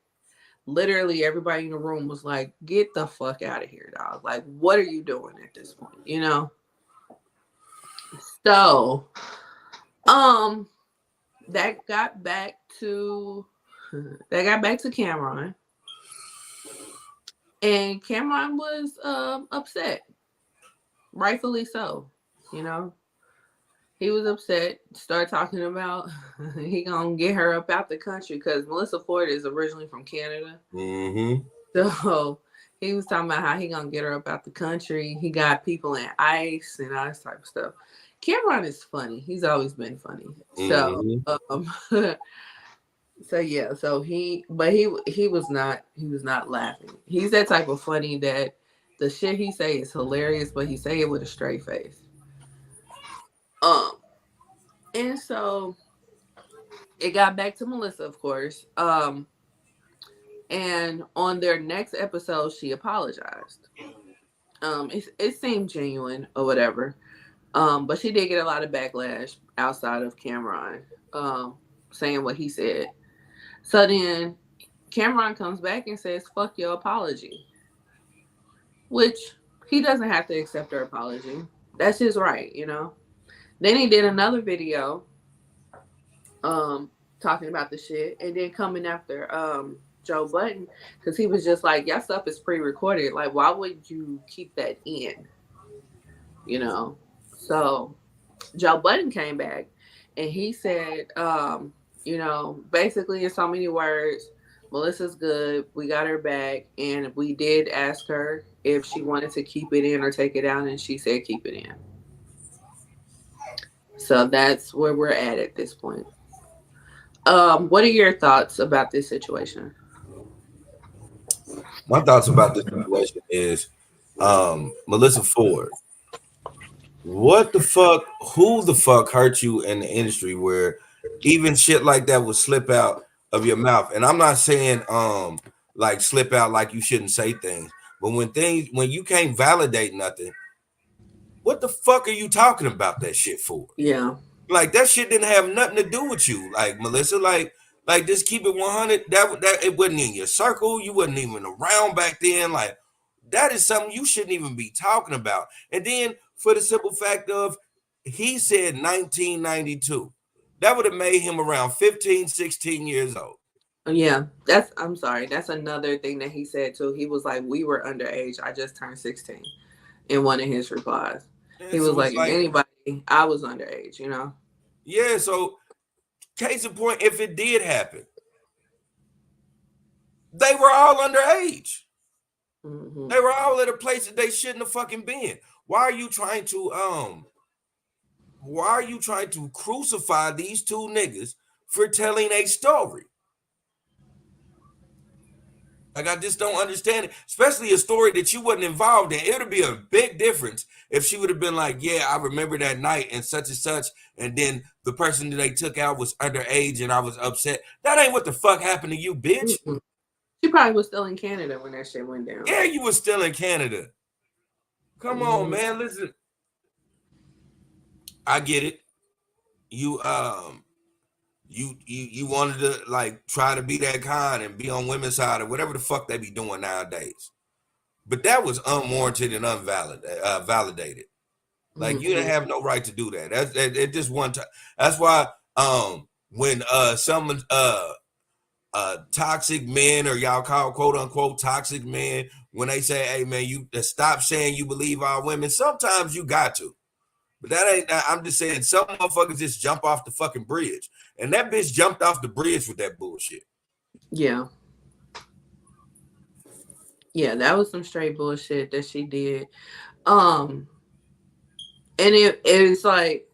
Literally everybody in the room was like, get the fuck out of here, dog. Like, what are you doing at this point? You know? So that got back to CamRon. And CamRon was upset. Rightfully so. You know? He was upset, started talking about he gonna get her up out the country, because Melyssa Ford is originally from Canada. So he was talking about how he gonna get her up out the country. He got people in ICE and all this type of stuff. CamRon is funny. He's always been funny. So so he was not laughing. He's that type of funny that the shit he say is hilarious, but he say it with a straight face. And so it got back to Melyssa, of course. And on their next episode, she apologized. It seemed genuine or whatever. But she did get a lot of backlash outside of CamRon, saying what he said. So then CamRon comes back and says, fuck your apology. Which he doesn't have to accept her apology. That's his right, you know. Then he did another video talking about the shit, and then coming after Joe Budden, because he was just like, your stuff is pre-recorded. Like, why would you keep that in? You know? So Joe Budden came back and he said, you know, basically in so many words, Melyssa's good. We got her back, and we did ask her if she wanted to keep it in or take it out, and she said keep it in. So that's where we're at this point. What are your thoughts about this situation? My thoughts about this situation is Melyssa Ford. What the fuck? Who the fuck hurt you in the industry where even shit like that would slip out of your mouth? And I'm not saying like slip out like you shouldn't say things, but when you can't validate nothing, what the fuck are you talking about that shit for? Yeah. Like that shit didn't have nothing to do with you. Like Melyssa, like just keep it 100. That it wasn't in your circle. You wasn't even around back then. Like that is something you shouldn't even be talking about. And then for the simple fact of he said 1992. That would have made him around 15, 16 years old. Yeah, I'm sorry. That's another thing that he said too. He was like, we were underage. I just turned 16 in one of his replies. And He was so like, it's if anybody, I was underage, you know? yeah, so case in point, if it did happen, they were all underage. Mm-hmm. They were all at a place that they shouldn't have fucking been. Why are you trying to crucify these two niggas for telling a story? Like, I just don't understand it, especially a story that you wasn't involved in. It would be a big difference if she would have been like, yeah, I remember that night and such, and then the person that they took out was underage and I was upset. That ain't what the fuck happened to you, bitch. Mm-hmm. She probably was still in Canada when that shit went down. Yeah, you was still in Canada. Come on, man. Listen. I get it. You you wanted to like try to be that kind and be on women's side or whatever the fuck they be doing nowadays. But that was unwarranted and validated. Like, you didn't have no right to do that. That's at this one time. That's why when someone toxic men, or y'all call quote unquote toxic men, when they say, hey man, you stop saying you believe all women, sometimes you got to. But that ain't, I'm just saying, some motherfuckers just jump off the fucking bridge. And that bitch jumped off the bridge with that bullshit. Yeah. Yeah, that was some straight bullshit that she did. And it's like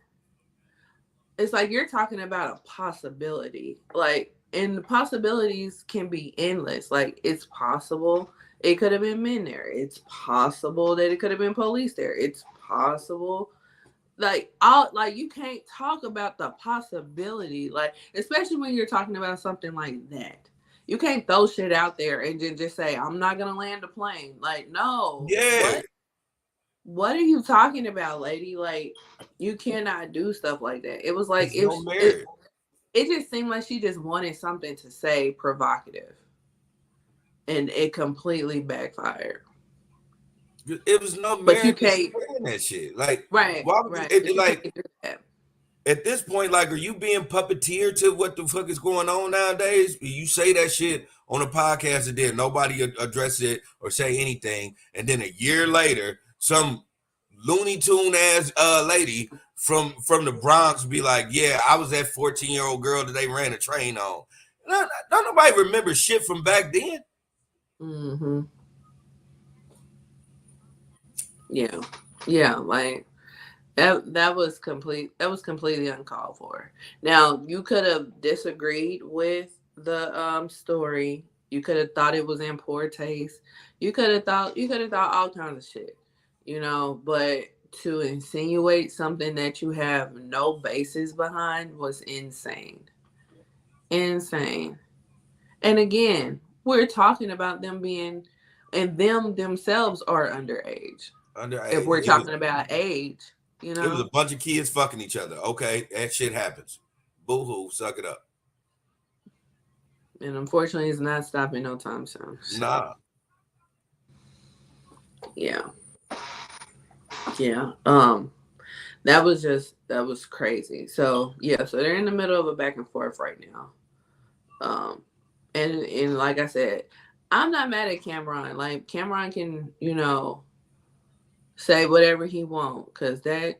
you're talking about a possibility. Like, and the possibilities can be endless. Like, it's possible it could have been men there. It's possible that it could have been police there. It's possible. Like, you can't talk about the possibility, like, especially when you're talking about something like that. You can't throw shit out there and just say, I'm not gonna land a plane. Like, no. Yeah. What are you talking about, lady? Like, you cannot do stuff like that. It was like it just seemed like she just wanted something to say provocative. And it completely backfired. It was no merit you can't saying that shit. Like, right, why right. It, like, at this point, like, are you being puppeteered to what the fuck is going on nowadays? You say that shit on a podcast and then nobody address it or say anything, and then a year later, some Looney Tune ass lady from the Bronx be like, yeah, I was that 14-year-old girl that they ran a train on. Don't nobody remember shit from back then. Mm-hmm. Yeah, like that was completely uncalled for. Now, you could have disagreed with the story. You could have thought it was in poor taste. You could have thought all kinds of shit, you know, but to insinuate something that you have no basis behind was insane. Insane. And again, we're talking about them being, and them themselves are underage. If we're talking about age, you know, it was a bunch of kids fucking each other. Okay, that shit happens. Boo hoo, suck it up. And unfortunately, it's not stopping no time soon. So. Nah. Yeah. That was crazy. So yeah, so they're in the middle of a back and forth right now. And like I said, I'm not mad at CamRon. Like, CamRon can, you know, say whatever he wants, because that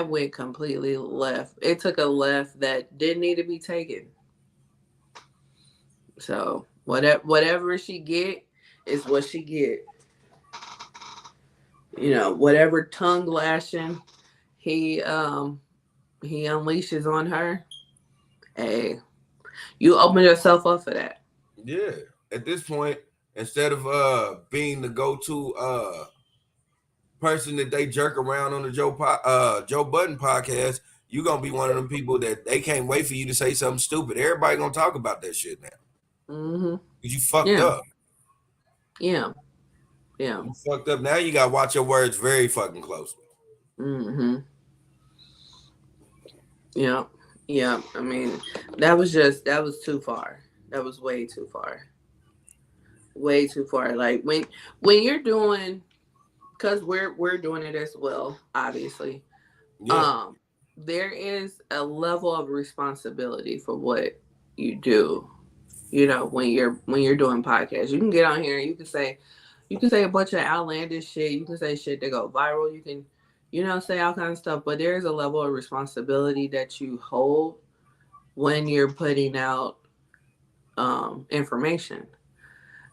went completely left. It took a left that didn't need to be taken. So whatever she get is what she get. You know, whatever tongue lashing he unleashes on her, hey, you open yourself up for that. Yeah. At this point, instead of being the go-to person that they jerk around on the Joe Budden podcast, you're gonna be one of them people that they can't wait for you to say something stupid. Everybody gonna talk about that shit now. Mm-hmm. You fucked up. Yeah. You fucked up. Now you gotta watch your words very fucking closely. Mm-hmm. Yeah. I mean, that was too far. That was way too far. Way too far. Like, when you're doing, because we're doing it as well, obviously. Yeah. There is a level of responsibility for what you do. You know, when you're doing podcasts, you can get on here and you can say a bunch of outlandish shit. You can say shit that go viral. You can, say all kinds of stuff, but there's a level of responsibility that you hold when you're putting out information.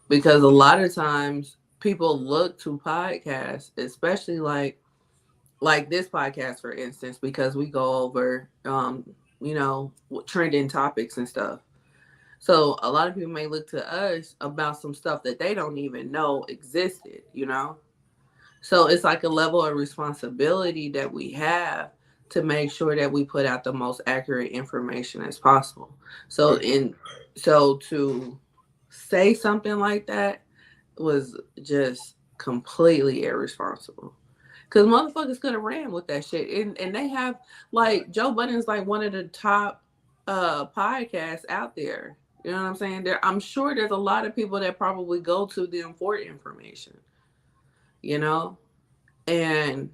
Because a lot of times people look to podcasts, especially like this podcast, for instance, because we go over, trending topics and stuff. So a lot of people may look to us about some stuff that they don't even know existed, So it's like a level of responsibility that we have to make sure that we put out the most accurate information as possible. So to say something like that was just completely irresponsible. Because motherfuckers could have ran with that shit. And they have, like, Joe Budden's like one of the top podcasts out there. You know what I'm saying? I'm sure there's a lot of people that probably go to them for information. And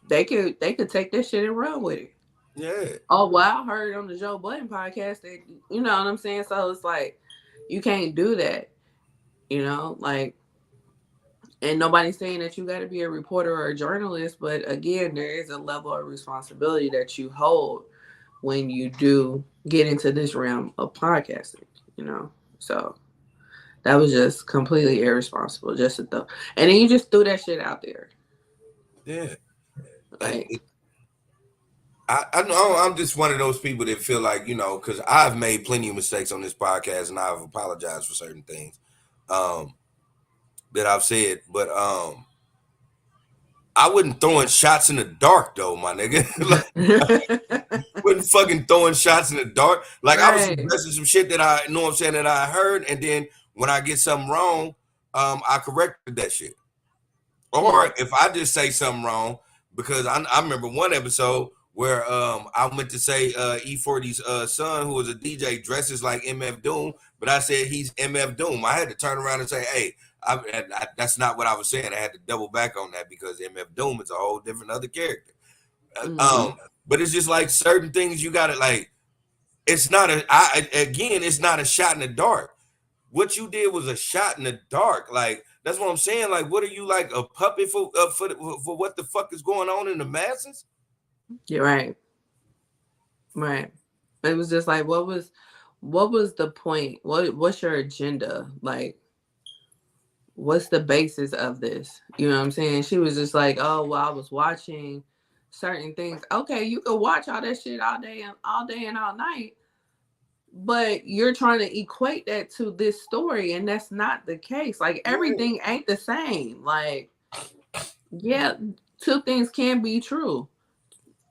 they could take that shit and run with it. Yeah. Oh, well, I heard on the Joe Budden podcast that, you know what I'm saying? So it's like, you can't do that, like, and nobody's saying that you got to be a reporter or a journalist, but again, there is a level of responsibility that you hold when you do get into this realm of podcasting, So that was just completely irresponsible, just to throw. And then you just threw that shit out there. Yeah. Like, I know I'm just one of those people that feel like, because I've made plenty of mistakes on this podcast and I've apologized for certain things that I've said, but I wasn't throwing shots in the dark though, my nigga. Wasn't fucking throwing shots in the dark. Like, right. I was addressing some shit that that I heard, and then when I get something wrong, I corrected that shit. Or if I just say something wrong, because I remember one episode where I meant to say E40's son, who was a DJ, dresses like MF Doom, but I said he's MF Doom. I had to turn around and say, hey, that's not what I was saying. I had to double back on that because MF Doom is a whole different other character. But it's just like certain things you gotta, like, it's not it's not a shot in the dark. What you did was a shot in the dark. Like, that's what I'm saying. Like, what are you, like, a puppet for what the fuck is going on in the masses? You're right. Right. It was just like, what was the point? What's your agenda? Like, what's the basis of this? You know what I'm saying? She was just like, oh, well, I was watching certain things. Okay, you could watch all that shit all day and all night, but you're trying to equate that to this story, and that's not the case. Like, everything ain't the same. Like, yeah, two things can be true.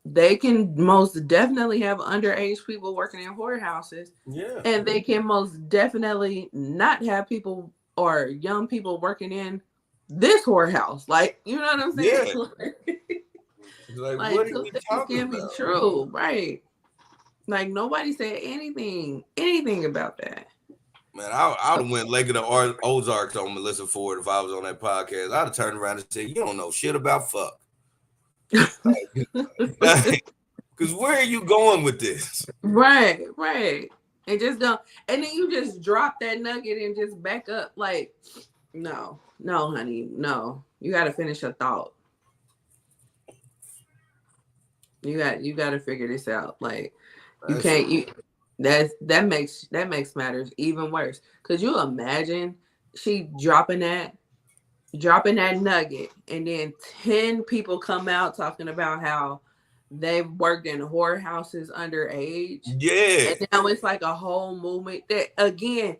They can most definitely have underage people working in whorehouses. Yeah. And they can most definitely not have people or young people working in this whorehouse. Like, you know what I'm saying? Yeah. like what two things can be true, right? Like, nobody said anything about that. Man, I would have went Lake of the Ozarks on Melyssa Ford if I was on that podcast. I'd have turned around and said, you don't know shit about fuck. Because where are you going with this? Right. And just don't, and then you just drop that nugget and just back up. Like, no, honey, no. You got to finish your thought. You got to figure this out. Like, that makes matters even worse. Could you imagine she dropping that nugget, and then 10 people come out talking about how they've worked in whorehouses underage? Yeah. And now it's like a whole movement that, again,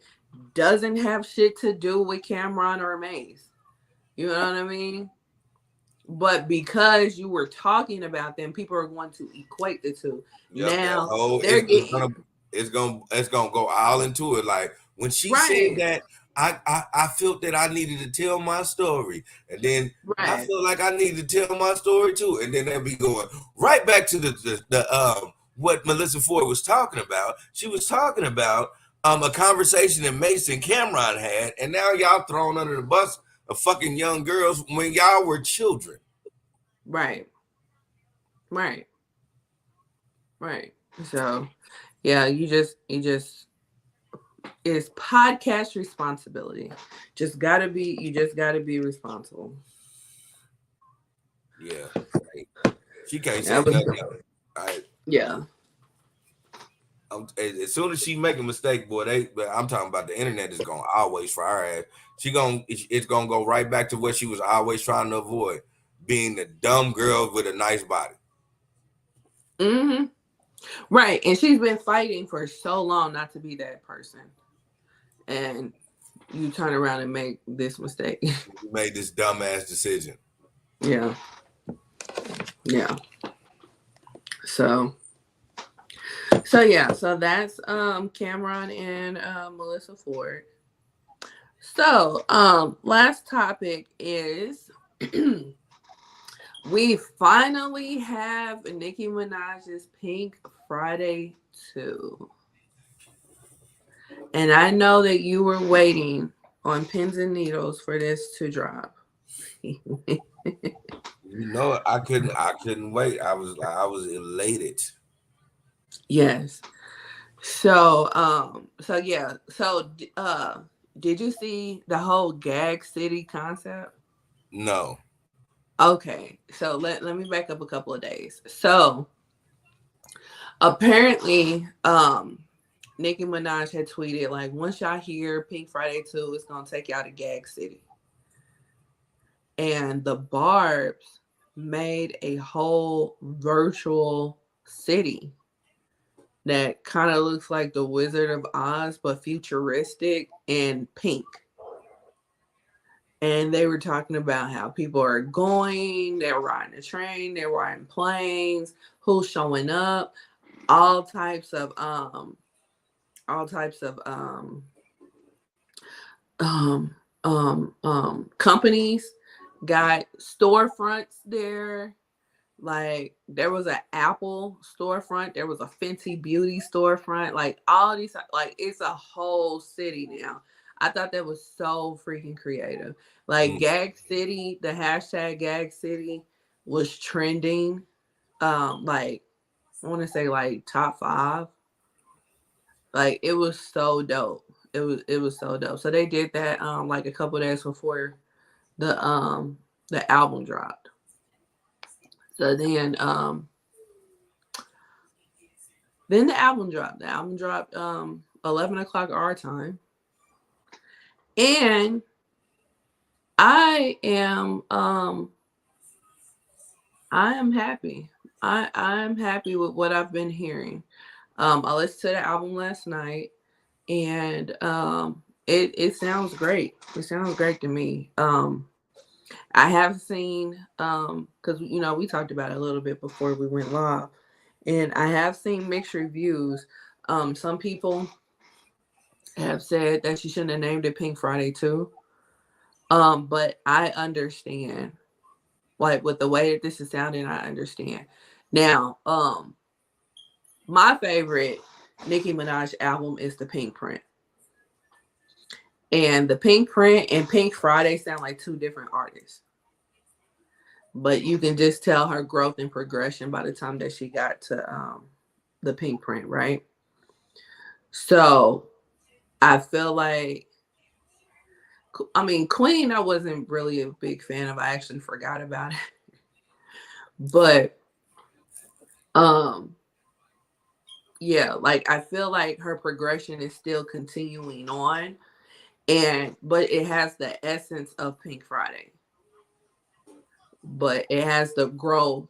doesn't have shit to do with CamRon or Maze. You know what I mean? But because you were talking about them, people are going to equate the two. Yep, now it's gonna go all into it. Like, when she said that, I felt that I needed to tell my story, and then I feel like I need to tell my story too, and then they'll be going right back to the what Melyssa Ford was talking about. She was talking about a conversation that Mason CamRon had, and now y'all thrown under the bus of fucking young girls when y'all were children. Right. So, yeah, you just it's podcast responsibility. You just gotta be responsible. Yeah. Right. She can't say That was nothing. All right. yeah. As soon as she make a mistake, boy, I'm talking about the internet is gonna always fry her ass. It's gonna go right back to what she was always trying to avoid, being the dumb girl with a nice body. Mm-hmm. Right, and she's been fighting for so long not to be that person, and you turn around and make this mistake. You made this dumbass decision. Yeah. So yeah, so that's CamRon and Melyssa Ford. So last topic is we finally have Nicki Minaj's Pink Friday 2. And I know that you were waiting on pins and needles for this to drop. I couldn't wait. I was elated. Yes. So yeah. So did you see the whole Gag City concept? No. Okay. So let me back up a couple of days. So apparently, Nicki Minaj had tweeted like, once y'all hear Pink Friday 2, it's gonna take y'all to Gag City. And the Barbs made a whole virtual city that kind of looks like the Wizard of Oz, but futuristic and pink. And they were talking about how people are going, they're riding a train, they're riding planes, who's showing up, all types of companies got storefronts there. Like there was an Apple storefront, there was a Fenty Beauty storefront, like all these, like it's a whole city now. I thought that was so freaking creative. Like Gag City, the hashtag Gag City was trending. Like I want to say like top 5. Like it was so dope. It was so dope. So they did that like a couple days before the album dropped. So then the album dropped. The album dropped 11 o'clock our time. And I am happy. I'm happy with what I've been hearing. I listened to the album last night, and it sounds great. It sounds great to me. I have seen because we talked about it a little bit before we went live, and I have seen mixed reviews. Some people have said that she shouldn't have named it Pink Friday 2. But I understand, like with the way that this is sounding, I understand. Now, my favorite Nicki Minaj album is the Pink Print. And the Pink Print and Pink Friday sound like two different artists. But you can just tell her growth and progression by the time that she got to the Pink Print, right? So I feel like, I mean, Queen, I wasn't really a big fan of. I actually forgot about it. But yeah, like I feel like her progression is still continuing on, but it has the essence of Pink Friday. But it has the growth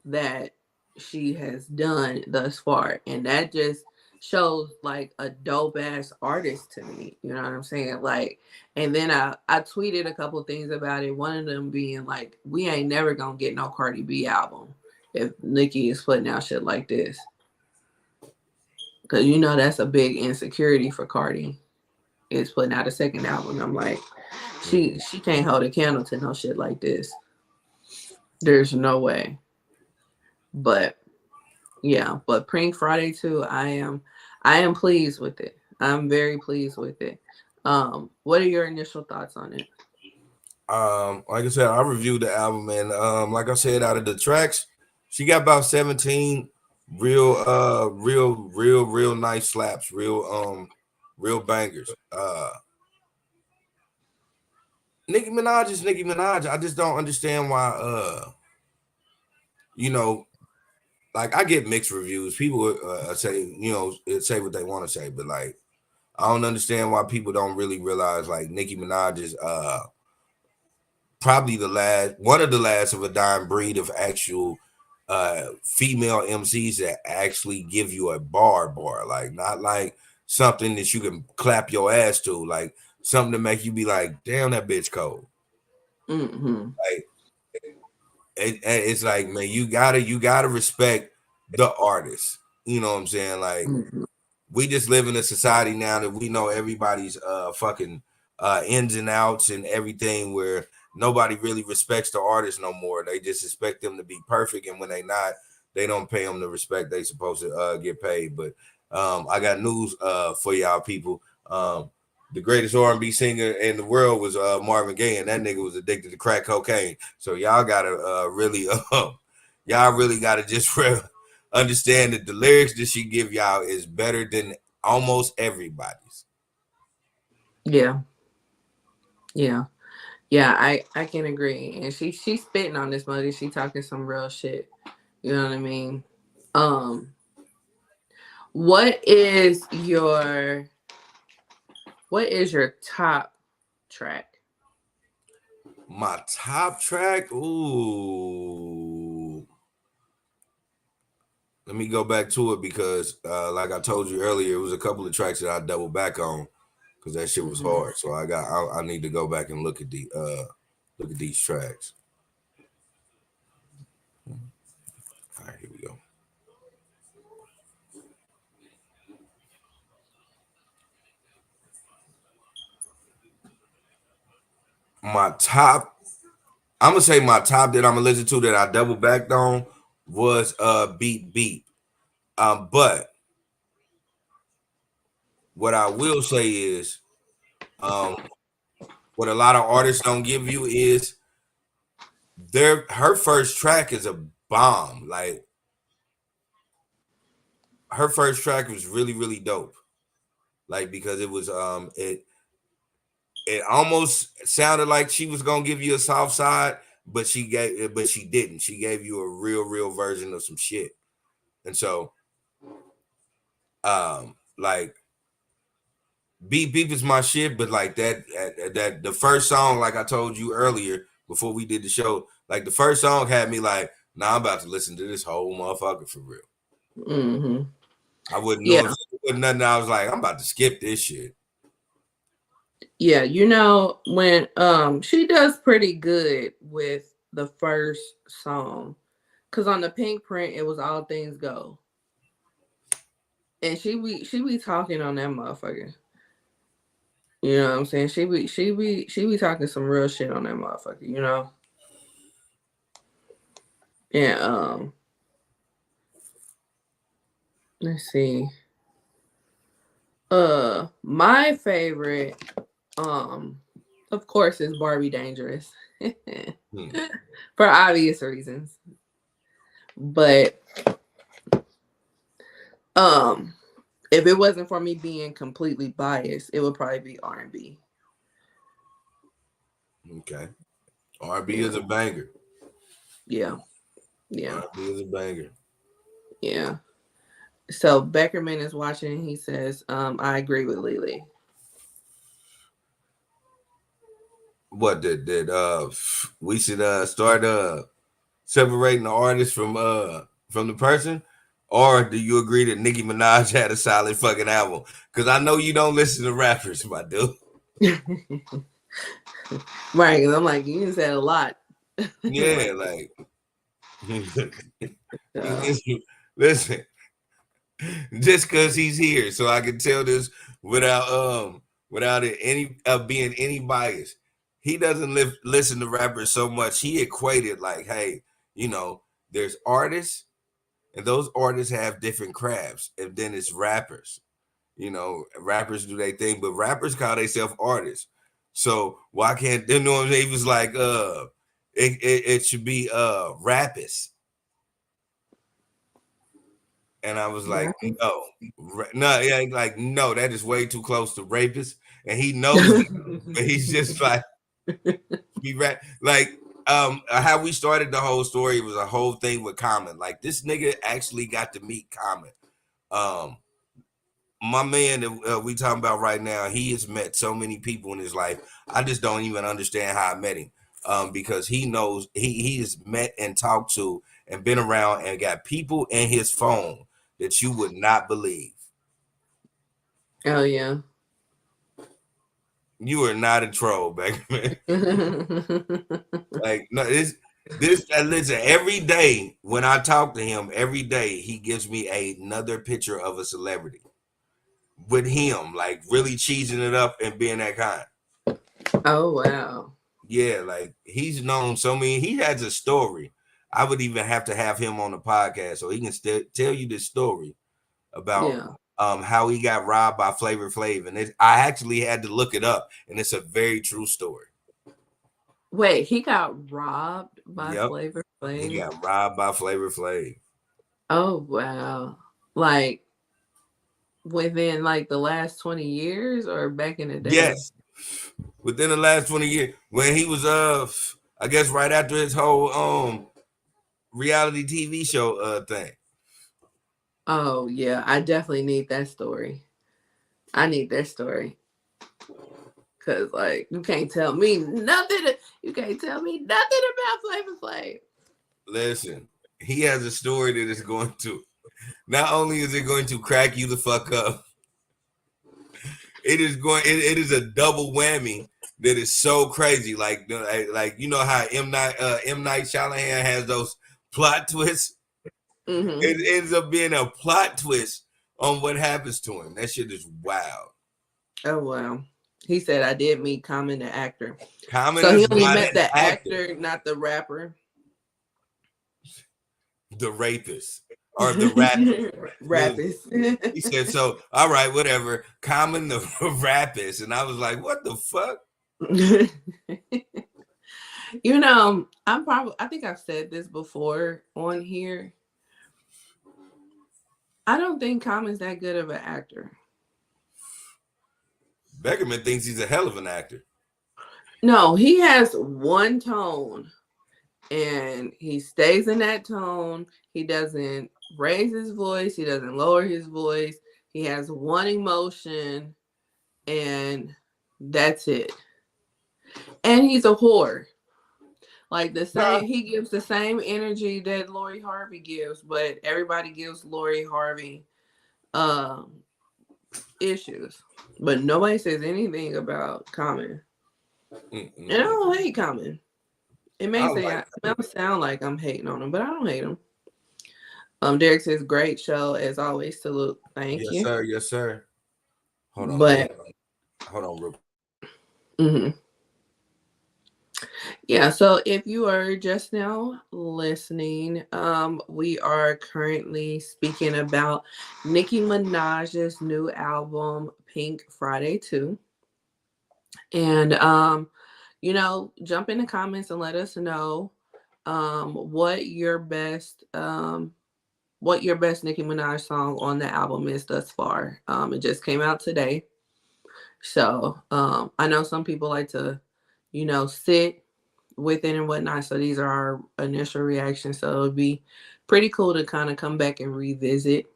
that she has done thus far, and that just shows like a dope ass artist to me. You know what I'm saying? Like, and then I tweeted a couple things about it. One of them being like, we ain't never gonna get no Cardi B album if Nicki is putting out shit like this, because that's a big insecurity for Cardi, is putting out a second album. I'm like, she can't hold a candle to no shit like this. There's no way. But yeah, but Pink Friday 2, I am pleased with it. I'm very pleased with it. What are your initial thoughts on it? Like I said, I reviewed the album, and like I said, out of the tracks, she got about 17 real nice slaps, real bangers. Nicki Minaj is Nicki Minaj. I just don't understand why you know, like I get mixed reviews. People say, you know, say what they want to say, but like I don't understand why people don't really realize like Nicki Minaj is probably one of the last of a dying breed of actual female MCs that actually give you a bar, like not like something that you can clap your ass to, like something to make you be like, damn, that bitch cold. Like it's like, man, you gotta respect the artist. You know what I'm saying? Like we just live in a society now that we know everybody's fucking ins and outs and everything, where nobody really respects the artist no more. They just expect them to be perfect, and when they not, they don't pay them the respect they supposed to get paid. But I got news for y'all people. The greatest R&B singer in the world was Marvin Gaye, and that nigga was addicted to crack cocaine. So y'all gotta really gotta just understand that the lyrics that she give y'all is better than almost everybody's. Yeah. I can agree. And she's spitting on this mother. She talking some real shit. You know what I mean? What is your top track? My top track? Ooh. Let me go back to it because like I told you earlier, it was a couple of tracks that I doubled back on because that shit was hard. So I need to go back and look at these tracks. All right, here we go. I'm gonna say my top that I'm gonna listen to that I double backed on was Beat Beat. But what I will say is what a lot of artists don't give you is her first track is a bomb. Like her first track was really, really dope. Like because it was it almost sounded like she was gonna give you a soft side, but she didn't. She gave you a real version of some shit. And so like Beat Beep is my shit, but like that the first song, like I told you earlier before we did the show, like the first song had me like, nah, I'm about to listen to this whole motherfucker for real. I wouldn't know if it was nothing. I was like, I'm about to skip this shit. Yeah, you know, when she does pretty good with the first song, because on the Pink Print it was All Things Go, and she be talking on that motherfucker. You know what I'm saying? She be talking some real shit on that motherfucker. You know. And let's see. My favorite, of course, is Barbie Dangerous. For obvious reasons. But if it wasn't for me being completely biased, it would probably be R&B. Okay. R&B is a banger. Yeah. R&B is a banger. Yeah. So Beckerman is watching. He says, I agree with Lily. What did we should start separating the artist from the person? Or do you agree that Nicki Minaj had a solid fucking album? Because I know you don't listen to rappers, my dude. Right, because I'm like, you said a lot. Yeah, like listen, just because he's here, so I can tell this without it being any bias. He doesn't listen to rappers so much. He equated like, hey, you know, there's artists, and those artists have different crafts, and then it's rappers. You know, rappers do their thing, but rappers call themselves artists. So why can't they know? He was like, it should be rapists. And I was like, no, that is way too close to rapist. And he knows that, but he's just like, be like how we started the whole story was a whole thing with Common. Like this nigga actually got to meet Common. My man that we talking about right now, he has met so many people in his life. I just don't even understand how I met him. Because he knows he has met and talked to and been around and got people in his phone that you would not believe. Oh yeah. You are not a troll, baby. Like no, this listen, every day when I talk to him, every day he gives me another picture of a celebrity with him, like really cheesing it up and being that kind. Oh wow. Yeah, like he's known so many. He has a story. I would even have to have him on the podcast so he can tell you this story about how he got robbed by Flavor Flav, and I actually had to look it up, and it's a very true story. Wait, he got robbed by Flavor Flav? He got robbed by Flavor Flav. Oh wow. Like within like the last 20 years or back in the day? Yes. Within the last 20 years. When he was I guess right after his whole reality TV show thing. Oh yeah, I definitely need that story. I need that story. Cause like you can't tell me nothing. You can't tell me nothing about Flavor Flav. Listen, he has a story that is going to. Not only is it going to crack you the fuck up, it is going. It is a double whammy that is so crazy. Like you know how M. Night Shyamalan has those plot twists. Mm-hmm. It ends up being a plot twist on what happens to him. That shit is wild. Oh wow. He said I did meet Common the actor. Common so he is only not met an the actor, not the rapper. the rapist. Or the rapist. He said, so, all right, whatever. Common the rapist. And I was like, what the fuck? You know, I think I've said this before on here. I don't think Common's that good of an actor. Beckerman thinks he's a hell of an actor. No, he has one tone and he stays in that tone. He doesn't raise his voice. He doesn't lower his voice. He has one emotion and that's it. And he's a whore. Like the same, he gives the same energy that Lori Harvey gives, but everybody gives Lori Harvey issues. But nobody says anything about Common. And I don't hate Common. It may sound like I'm hating on him, but I don't hate him. Derek says, great show as always. Salute. Thank you. Yes, sir. Yes, sir. Hold on. But hold on, real. Mm-hmm. Yeah, so if you are just now listening, we are currently speaking about Nicki Minaj's new album, Pink Friday 2. And, jump in the comments and let us know what your best Nicki Minaj song on the album is thus far. It just came out today. So I know some people like to, sit with it and whatnot. So these are our initial reactions. So it would be pretty cool to kind of come back and revisit.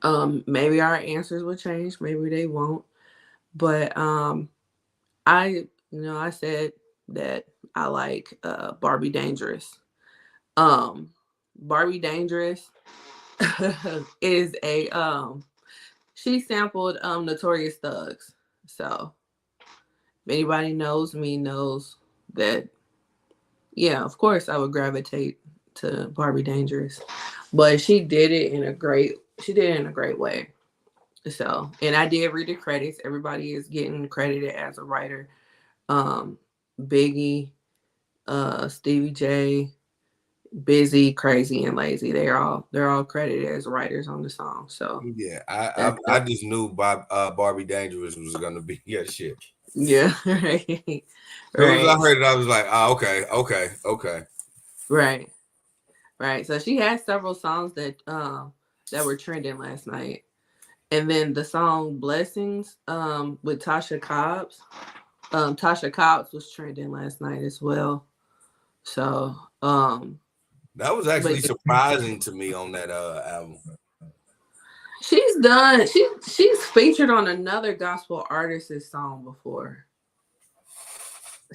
Maybe our answers will change, maybe they won't. But I said that I like Barbie Dangerous. Barbie Dangerous is she sampled Notorious Thugs. So if anybody knows me knows that, yeah, of course I would gravitate to Barbie Dangerous, but she did it in a great way. So, and I did read the credits. Everybody is getting credited as a writer. Biggie, Stevie J, Busy, Crazy, and Lazy. They're all credited as writers on the song. So yeah, I just knew Barbie Dangerous was gonna be shit. Yeah, right. As soon as I heard it, I was like, oh, okay. Right. So she had several songs that were trending last night. And then the song Blessings with Tasha Cobbs. Tasha Cobbs was trending last night as well. So, that was actually but surprising to me on that album. she's done. She's featured on another gospel artist's song before,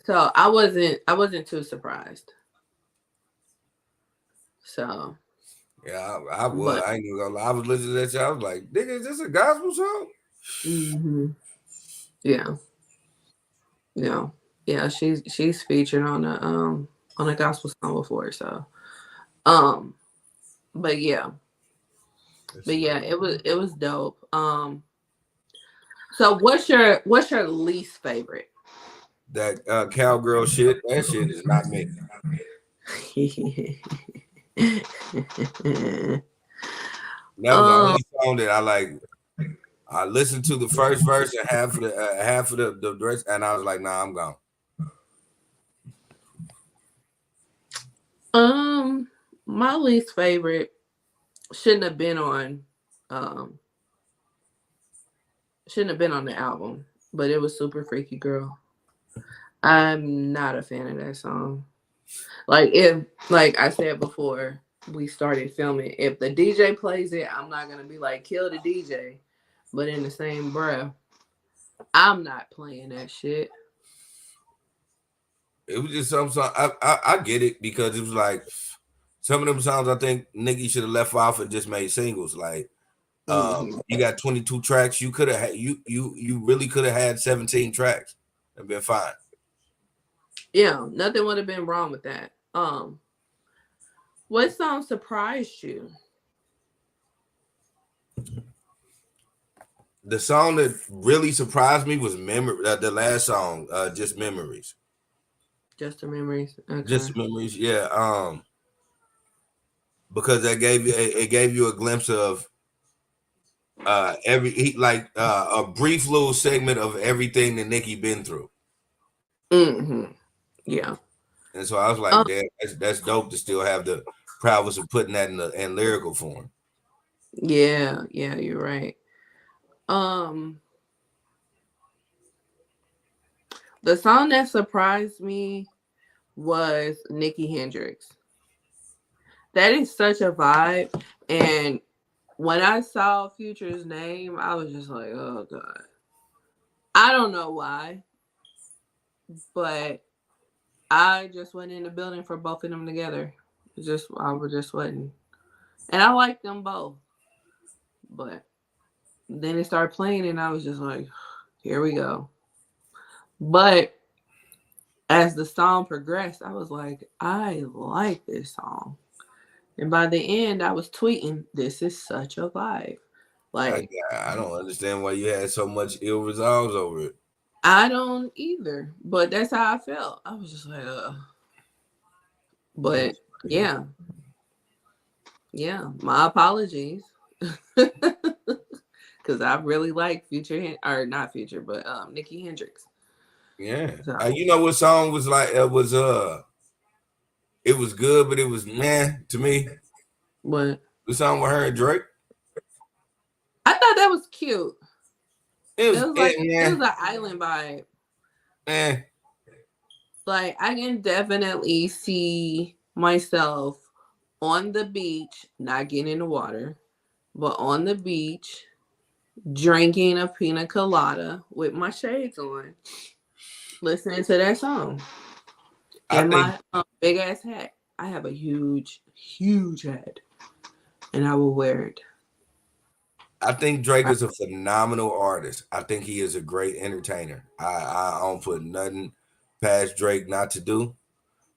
so I wasn't too surprised. So Yeah, I was. but I ain't even gonna lie. I was listening to that shit. I was like, nigga, is this a gospel song? yeah, yeah. She's featured on a gospel song before. So but yeah, it was dope. So what's your least favorite? That cowgirl shit. That shit is not me. That was the only song that I like. I listened to the first verse and half of the rest, and I was like, nah, I'm gone. My least favorite shouldn't have been on the album, but it was Super Freaky Girl. I'm not a fan of that song. Like I said before we started filming, if the DJ plays it, I'm not gonna be like kill the DJ. But in the same breath, I'm not playing that shit. It was just some song. I get it because it was like some of them songs I think Nicki should have left off and just made singles. Like you got 22 tracks. You could have had you really could have had 17 tracks and been fine. Yeah, nothing would have been wrong with that. What song surprised you? The song that really surprised me was the last song, Just Memories. Just the Memories. Okay. Just Memories, yeah. Because that gave you a glimpse of a brief little segment of everything that Nicki been through. Yeah. And so I was like, damn, that's dope to still have the prowess of putting that in lyrical form. Yeah, you're right. The song that surprised me was Nikki Hendrix. That is such a vibe. And when I saw Future's name, I was just like, oh God. I don't know why, but I just went in the building for both of them together. I was just waiting. And I liked them both. But then it started playing and I was just like, here we go. But as the song progressed, I was like, I like this song. And by the end, I was tweeting, this is such a vibe. Like, I don't understand why you had so much ill resolves over it. I don't either. But that's how I felt. I was just like, But yeah. Yeah, my apologies. Because I really like Future, or not Future, but Nikki Hendrix. Yeah. So. You know what song was like? It was good, but it was meh to me. What? The song with her and Drake. I thought that was cute. It was like it was an island vibe. Eh. Like I can definitely see myself on the beach, not getting in the water, but on the beach, drinking a pina colada with my shades on, listening to that song. And my big ass hat. I have a huge, huge hat. And I will wear it. I think Drake is a phenomenal artist. I think he is a great entertainer. I don't put nothing past Drake not to do.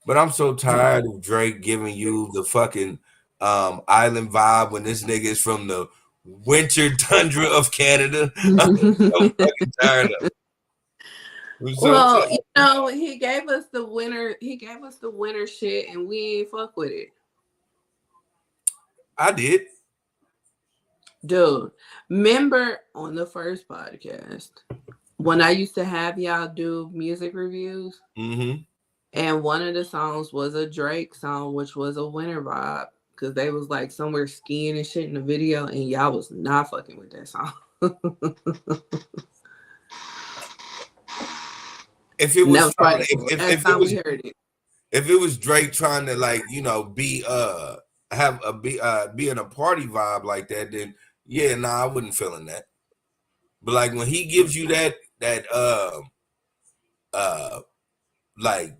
But I'm so tired of Drake giving you the fucking island vibe when this nigga is from the winter tundra of Canada. I'm so fucking tired of it. Well, you know, he gave us the winter. He gave us the winter shit, and we ain't fuck with it. I did, dude. Remember on the first podcast when I used to have y'all do music reviews, and one of the songs was a Drake song, which was a winter vibe because they was like somewhere skiing and shit in the video, and y'all was not fucking with that song. If it was, if it was, we heard it. if it was Drake trying to like, you know, be be in a party vibe like that, then yeah, nah, I wouldn't feeling that. But like when he gives you that like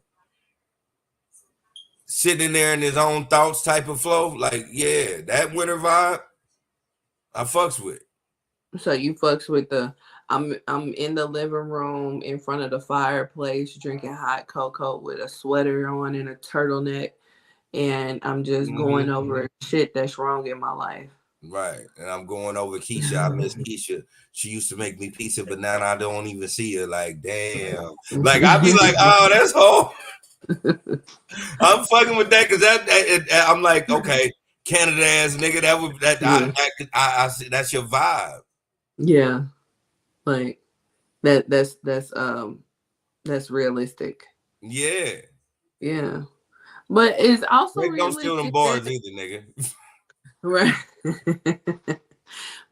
sitting there in his own thoughts type of flow, like yeah, that winter vibe, I fucks with. So you fucks with the I'm in the living room in front of the fireplace drinking hot cocoa with a sweater on and a turtleneck, and I'm just going over shit that's wrong in my life. Right. And I'm going over Keisha. I miss Keisha. She used to make me pizza, but now I don't even see her. Like, damn. Like, I'd be like, oh, that's home. I'm fucking with that because I'm like, okay, Canada ass nigga, that's your vibe. Yeah, like that's realistic. Yeah. Yeah, but it's also Drake don't steal them realistic bars that, either, nigga. right?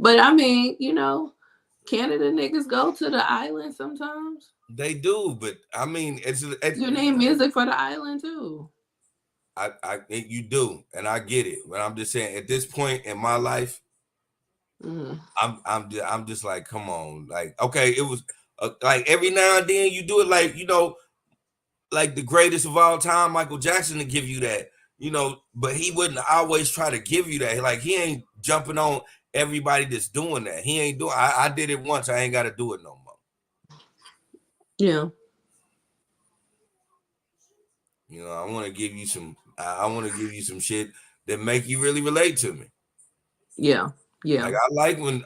But I mean, you know, Canada niggas go to the island sometimes. They do, but I mean, it's You need music for the island too. you do, and I get it. But I'm just saying, at this point in my life, I'm just like, come on, like, okay, it was like every now and then you do it, like, you know, like the greatest of all time, Michael Jackson, to give you that, you know, but he wouldn't always try to give you that. Like he ain't jumping on everybody that's doing that. He ain't doing. I did it once. I ain't got to do it no more. Yeah. You know, I want to give you some. I want to give you some shit that make you really relate to me. Yeah. Yeah. Like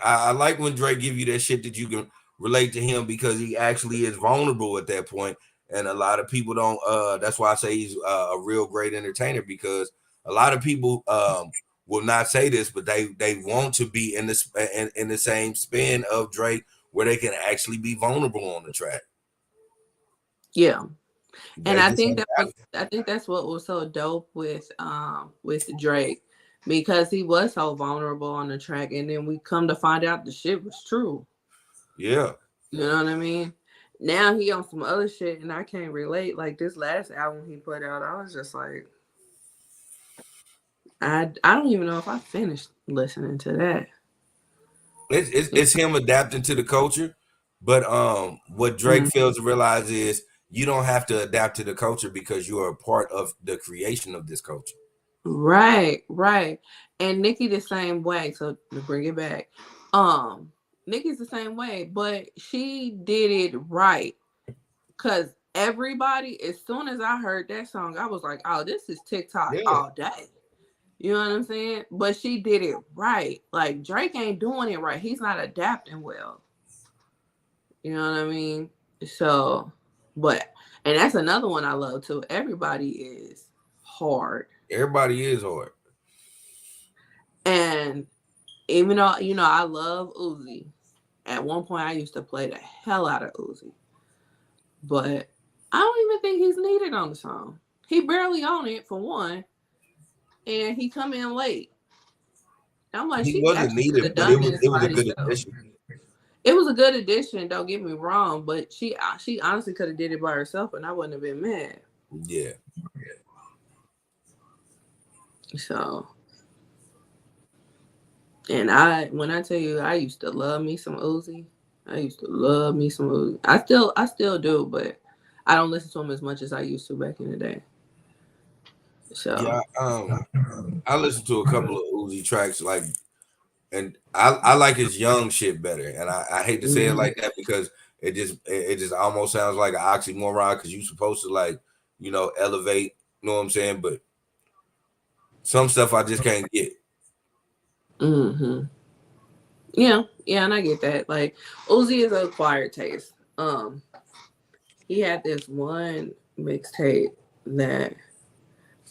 I like when Drake give you that shit that you can relate to him because he actually is vulnerable at that point, and a lot of people don't. That's why I say he's a real great entertainer because a lot of people will not say this, but they want to be in the same span of Drake where they can actually be vulnerable on the track. Yeah. And I think that's what was so dope with Drake, because he was so vulnerable on the track, and then we come to find out the shit was true. Yeah. You know what I mean? Now he on some other shit and I can't relate. Like this last album he put out, I was just like, I don't even know if I finished listening to that. It's him adapting to the culture, but what Drake fails to realize is you don't have to adapt to the culture because you are a part of the creation of this culture. Right. And Nicki the same way. So to bring it back, Nicki's the same way, but she did it right. Cause everybody, as soon as I heard that song, I was like, oh, this is TikTok all day. You know what I'm saying? But she did it right. Like Drake ain't doing it right. He's not adapting well. You know what I mean? So, and that's another one I love too. Everybody is hard. Everybody is hard. And even though, you know, I love Uzi. At one point I used to play the hell out of Uzi. But I don't even think he's needed on the song. He barely on it for one. And he come in late. I'm like, he wasn't needed, but it was a good addition. It was a good addition, don't get me wrong, but she honestly could have did it by herself and I wouldn't have been mad. Yeah. So, and when I tell you I used to love me some Uzi. I still do, but I don't listen to him as much as I used to back in the day. So yeah, I listened to a couple of Uzi tracks, like, and I like his young shit better. And I hate to say it like that because it just almost sounds like an oxymoron because you're supposed to, like, you know, elevate, you know what I'm saying? But some stuff I just can't get. Yeah, and I get that. Like Uzi is an acquired taste. He had this one mixtape that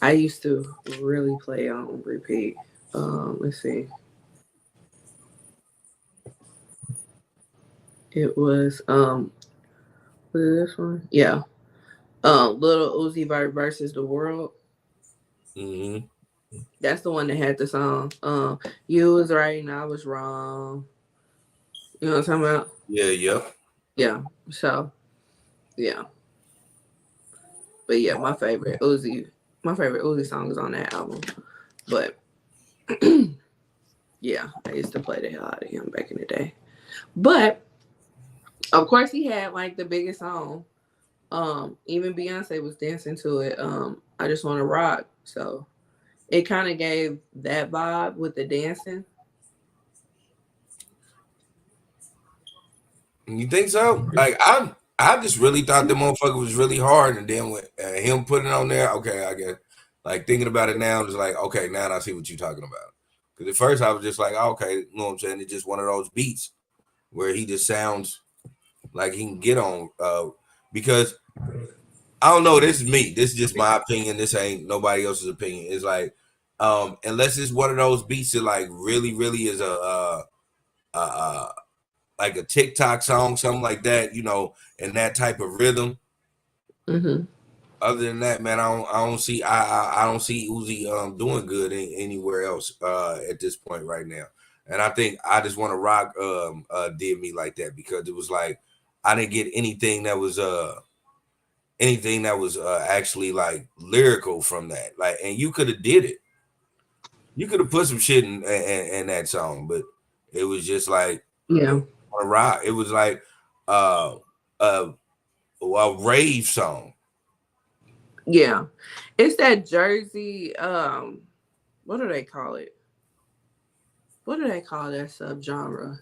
I used to really play on repeat. Let's see. It was was it this one? Yeah. Little Uzi Vert versus the World. That's the one that had the song. You was right and I was wrong. You know what I'm talking about? Yeah, yep. Yeah. So, yeah. But yeah, my favorite Uzi song is on that album. But yeah, I used to play the hell out of him back in the day. But of course, he had like the biggest song. Even Beyonce was dancing to it. I Just Want to Rock. So it kind of gave that vibe with the dancing. You think so? Like I just really thought the motherfucker was really hard, and then with him putting it on there, okay, I guess. Like thinking about it now, it's like, okay, now I see what you're talking about. Because at first I was just like, oh, okay, you know what I'm saying? It's just one of those beats where he just sounds like he can get on. Because I don't know, this is me. This is just my opinion. This ain't nobody else's opinion. It's like, unless it's one of those beats that like really, really is a like a TikTok song, something like that, you know, and that type of rhythm. Mm-hmm. Other than that, man, I don't see Uzi doing good anywhere else at this point right now. And I think I Just Want to Rock did me like that because it was like I didn't get anything that was actually like lyrical from that. Like, and you could have did it. You could have put some shit in that song, but it was just like Yeah. On a rock. It was like a rave song. Yeah. It's that Jersey, what do they call it? What do they call that subgenre?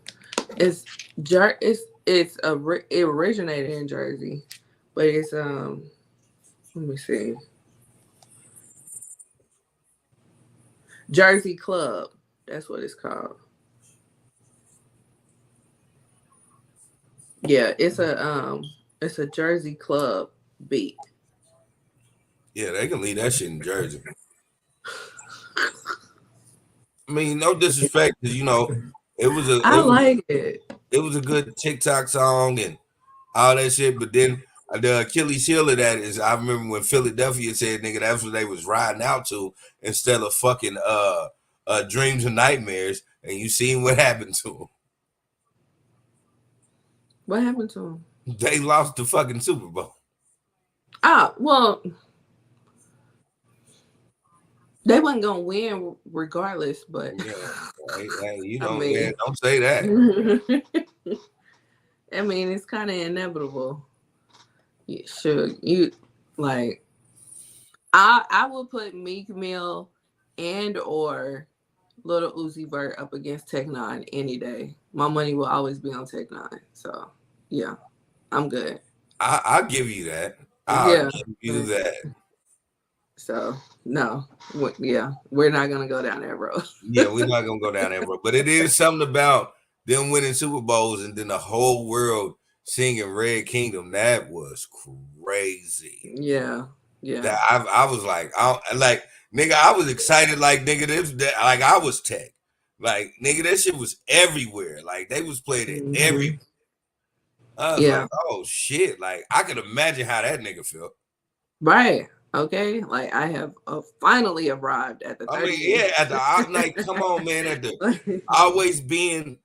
It originated in Jersey, but it's let me see. Jersey Club. That's what it's called. Yeah, it's a Jersey Club beat. Yeah, they can leave that shit in Jersey. I mean, no disrespect, because you know, it was a good TikTok song and all that shit. But then the Achilles heel of that is, I remember when Philadelphia said, "Nigga, that's what they was riding out to instead of fucking Dreams and Nightmares." And you seen what happened to them. What happened to them? They lost the fucking Super Bowl. Ah, well, they wasn't gonna win regardless, but yeah, you know, man, don't say that. I mean, it's kind of inevitable. Yeah, sure, you like. I will put Meek Mill and or Little Uzi Vert up against Tech Nine any day. My money will always be on Tech Nine. So yeah, I'm good. I'll give you that. I'll give you that. So no, we're not gonna go down that road. Yeah, we're not gonna go down that road. But it is something about them winning Super Bowls and then the whole world singing Red Kingdom. That was crazy. Yeah. That I was like, nigga, I was excited, like nigga, like I was Tech. Like, nigga, that shit was everywhere. Like they was playing it everywhere. I was like, oh shit. Like I could imagine how that nigga felt. Right. Okay, like I have finally arrived at the 30. I mean, yeah, at the like, come on, man, at the always being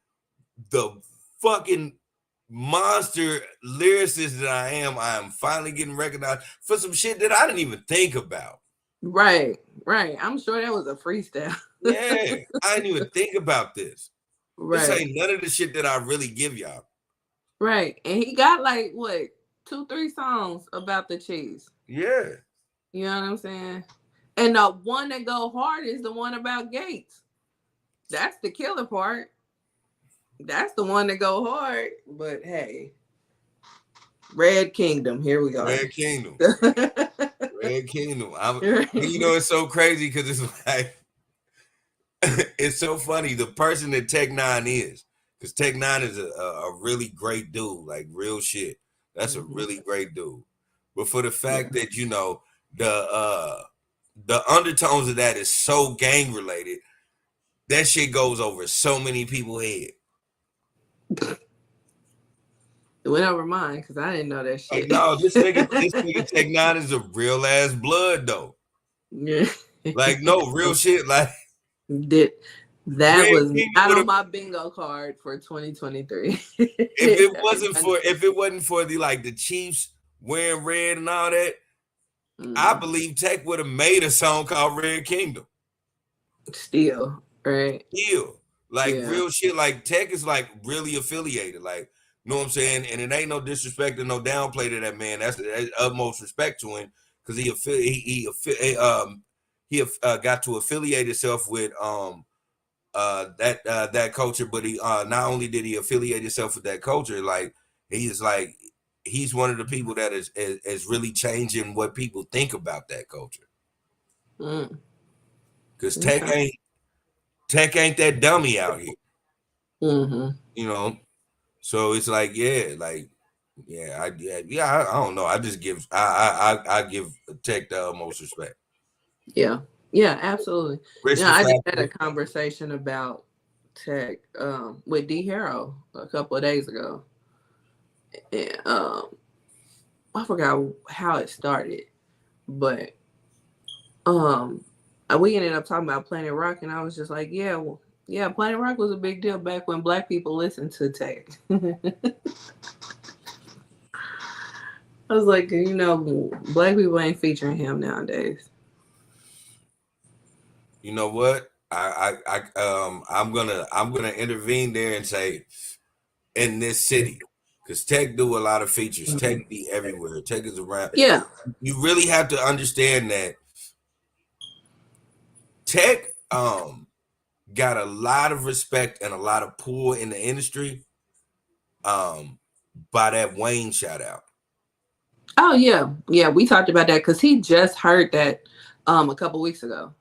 the fucking monster lyricist that I am finally getting recognized for some shit that I didn't even think about. Right. I'm sure that was a freestyle. Yeah, I didn't even think about this. Right. This ain't none of the shit that I really give y'all. Right, and he got like what 2-3 songs about the cheese. Yeah. You know what I'm saying? And the one that go hard is the one about Gates. That's the killer part. That's the one that go hard. But hey, Red Kingdom. Here we go. Red Kingdom. Red Kingdom. You know, it's so crazy because it's like, it's so funny. The person that Tech Nine is, because Tech Nine is a really great dude, like real shit. That's a really great dude. But for the fact that, you know, the undertones of that is so gang related, that shit goes over so many people's head. It went over mine because I didn't know that shit. No, this nigga Tech Nine is a real ass blood though. Yeah. Like no real shit. Like that was not on my bingo card for 2023. If it wasn't for the like the Chiefs wearing red and all that, I believe Tech would have made a song called Red Kingdom. Still, right? Still, like real shit. Like Tech is like really affiliated. Like, you know what I'm saying? And it ain't no disrespect and no downplay to that man. That's utmost respect to him because he got to affiliate himself with that culture, but he not only did he affiliate himself with that culture, like he's one of the people that is really changing what people think about that culture. Because Tech ain't that dummy out here. You know, so it's like I don't know. I just give I give Tech the utmost respect. Yeah, absolutely. I just had a conversation about Tech with D Hero a couple of days ago. And I forgot how it started, but we ended up talking about Planet Rock, and I was just like, Planet Rock was a big deal back when Black people listened to Tech. I was like, Black people ain't featuring him nowadays. You know what? I'm gonna intervene there and say, in this city, because Tech do a lot of features. Tech be everywhere. Tech is around. Yeah. You really have to understand that Tech got a lot of respect and a lot of pull in the industry by that Wayne shout out. Oh yeah, we talked about that because he just heard that a couple weeks ago.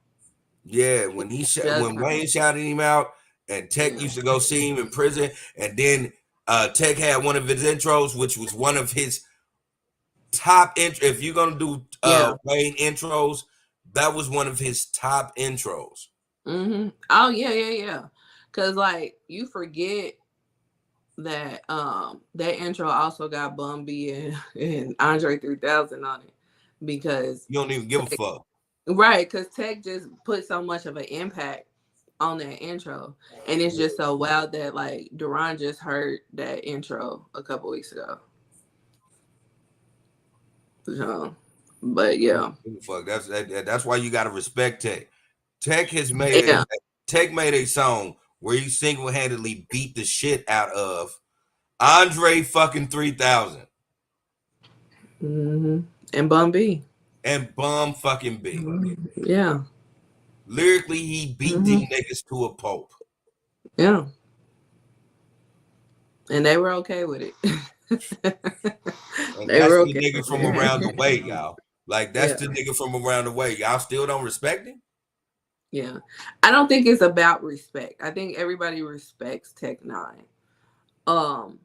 Yeah, when Wayne shouted him out, and Tech used to go see him in prison, and then Tech had one of his intros, which was one of his top intro. If you're gonna do Wayne intros, that was one of his top intros. Oh yeah. Cause like you forget that that intro also got Bun B and Andre 3000 on it because you don't even give a fuck. Right, because Tech just put so much of an impact on that intro. And it's just so wild that like Duran just heard that intro a couple weeks ago. So, but yeah. Fuck, that's why you gotta respect Tech. Tech has made Tech made a song where he single-handedly beat the shit out of Andre fucking 3000. And Bum B. And Bum fucking B. Yeah. Lyrically, he beat these niggas to a pulp. Yeah. And they were okay with it. And that's the nigga from around the way, y'all. Like, that's the nigga from around the way. Y'all still don't respect him? Yeah. I don't think it's about respect. I think everybody respects Tech 9. I'm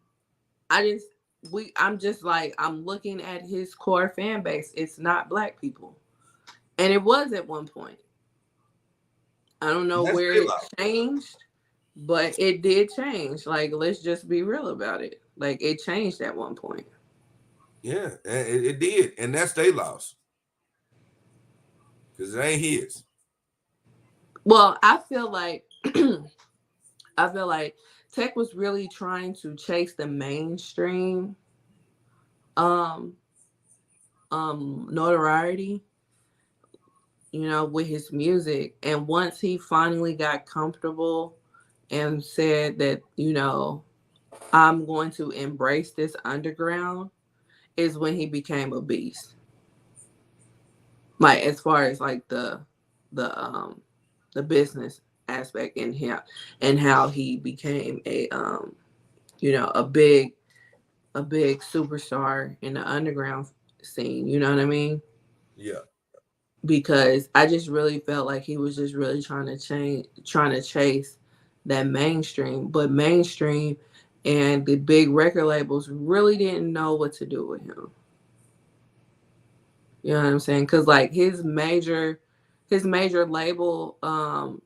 just like, I'm looking at his core fan base. It's not Black people. And it was at one point. I don't know where it changed, but it did change. Like, let's just be real about it. Like, it changed at one point. Yeah, it did. And that's their loss. Because it ain't his. Well, I feel like Tech was really trying to chase the mainstream notoriety, with his music. And once he finally got comfortable and said that, I'm going to embrace this underground, is when he became a beast. Like, as far as like the business aspect in him and how he became a big superstar in the underground scene, you know what I mean? Yeah. Because I just really felt like he was just really trying to chase that mainstream, but mainstream and the big record labels really didn't know what to do with him. You know what I'm saying? Because like his major label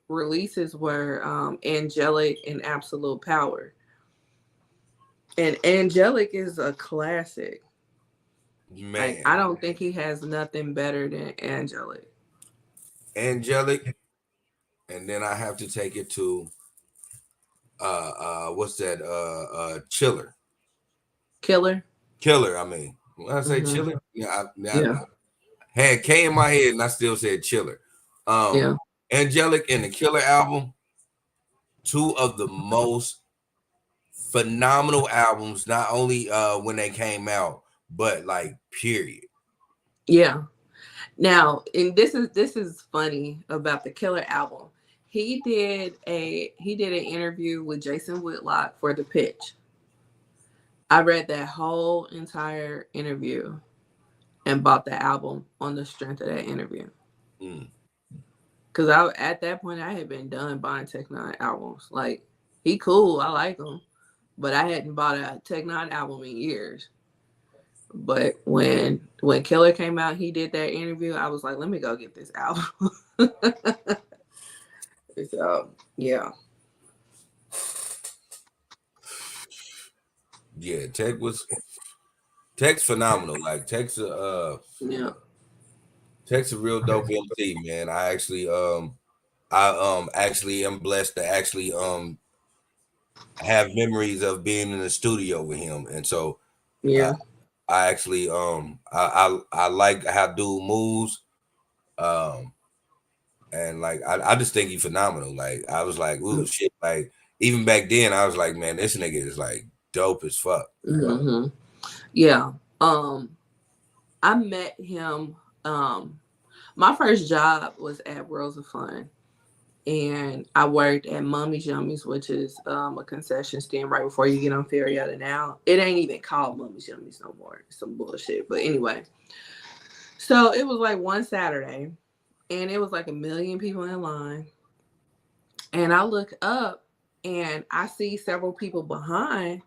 releases were Angelic and Absolute Power. And Angelic is a classic. Man. Like, I don't think he has nothing better than Angelic. Angelic. And then I have to take it to what's that? Killer, I mean. When I say Chiller, had K in my head, and I still said Chiller. Yeah. Angelic and the Killer album, two of the most phenomenal albums, not only when they came out, but like period. Yeah. Now, and this is funny about the Killer album. He did an interview with Jason Whitlock for The Pitch. I read that whole entire interview and bought the album on the strength of that interview. Because at that point I had been done buying Tech Nine albums. Like, he cool, I like him, but I hadn't bought a Tech Nine album in years. But when Killer came out, he did that interview. I was like, let me go get this album. So yeah. Yeah, Tech's phenomenal. Like Tech's Yeah. Tech's a real dope MC, man. I actually am blessed to actually have memories of being in the studio with him, and so Yeah. I actually I like how dude moves, and like I just think he's phenomenal. Like I was like, ooh shit. Like even back then, I was like, man, this nigga is like dope as fuck. Mm-hmm. Yeah. I met him. My first job was at Worlds of Fun, and I worked at Mummy's Yummies, which is a concession stand right before you get on Ferrietta now. It ain't even called Mummy's Yummies no more. It's some bullshit. But anyway, so it was like one Saturday, and it was like 1 million people in line. And I look up, and I see several people behind,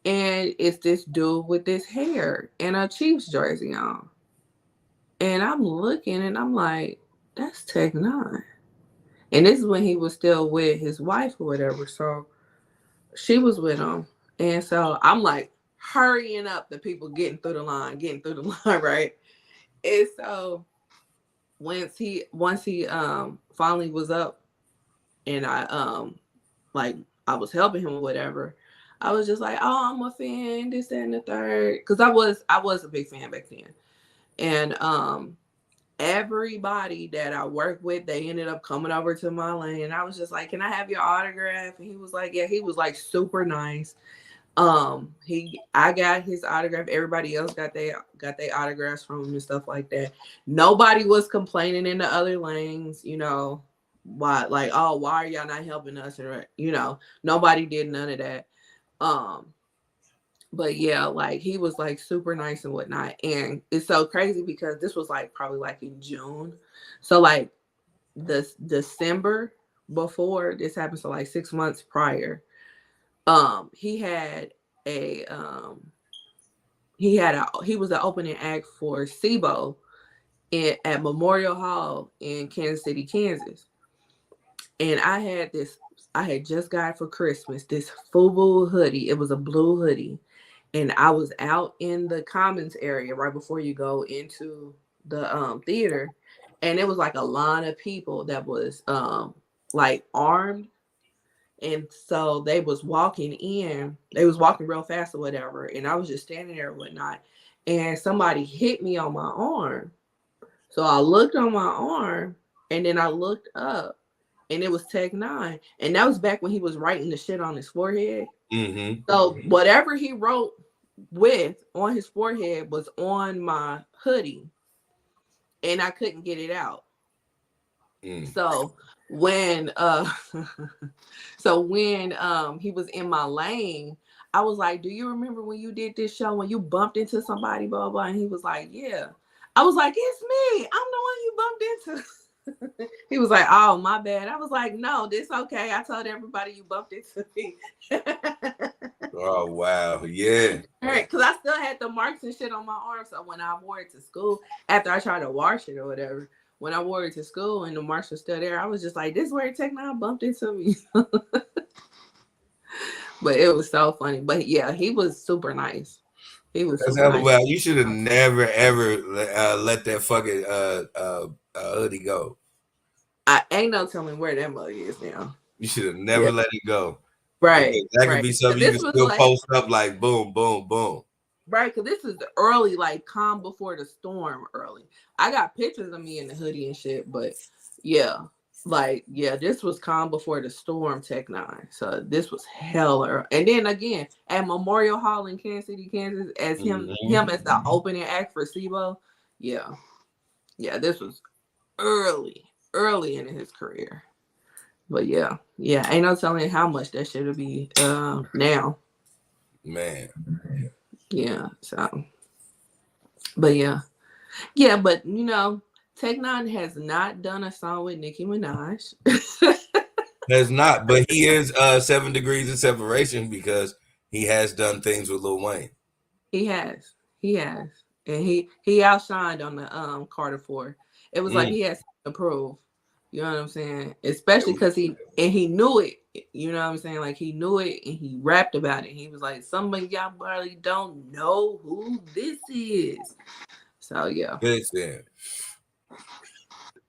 and it's this dude with this hair and a Chiefs jersey on. And I'm looking, and I'm like, that's Tech Nine. And this is when he was still with his wife or whatever. So she was with him. And so I'm like hurrying up the people getting through the line, right? And so once he finally was up, and I was helping him or whatever, I was just like, oh, I'm a fan, this, that, and the third. Because I was a big fan back then. And everybody that I worked with, they ended up coming over to my lane, and I was just like, can I have your autograph? And he was like, yeah. He was like super nice. I got his autograph. Everybody else got their autographs from him and stuff like that. Nobody was complaining in the other lanes, why are y'all not helping us? And nobody did none of that. But yeah, like he was like super nice and whatnot. And it's so crazy because this was like probably like in June. So like the December before this happened, so like 6 months prior, he was the opening act for SIBO at Memorial Hall in Kansas City, Kansas. And I had just got for Christmas this FUBU hoodie. It was a blue hoodie. And I was out in the commons area right before you go into the theater. And it was like a line of people that was like armed. And so they was walking in. They was walking real fast or whatever. And I was just standing there and whatnot. And somebody hit me on my arm. So I looked on my arm, and then I looked up, and it was Tech Nine. And that was back when he was writing the shit on his forehead. Mm-hmm. So whatever he wrote on his forehead was on my hoodie, and I couldn't get it out. So when he was in my lane, I was like, do you remember when you did this show when you bumped into somebody, blah blah? And he was like, yeah. I was like, it's me, I'm the one you bumped into. He was like, oh, my bad. I was like, no, this okay. I told everybody you bumped into me. Oh, wow. Yeah. All right, because I still had the marks and shit on my arm. So when I wore it to school, after I tried to wash it or whatever, when I wore it to school and the marks were still there, I was just like, this is where Tech Nine bumped into me. But it was so funny. But yeah, he was super nice. He was super nice. Well, you should have never, ever let that fucking hoodie go. I ain't no telling where that mug is now. You should have never let it go. Right. That could be something you can still post up like boom, boom, boom. Right, because this is early, like calm before the storm early. I got pictures of me in the hoodie and shit, but yeah, this was calm before the storm, Tech Nine. So this was hella. And then again, at Memorial Hall in Kansas City, Kansas, as him as the opening act for SIBO. Yeah. Yeah, this was early in his career. But yeah, ain't no telling how much that should be now. Man. Yeah, so. But yeah, but you know, Tech Nine has not done a song with Nicki Minaj. Has not, but he is 7 degrees of separation because he has done things with Lil Wayne. He has, and he outshined on the Carter 4. It was like he has to prove. You know what I'm saying? Especially because he knew it. You know what I'm saying? Like he knew it and he rapped about it. He was like, some of y'all probably don't know who this is. So yeah. Listen,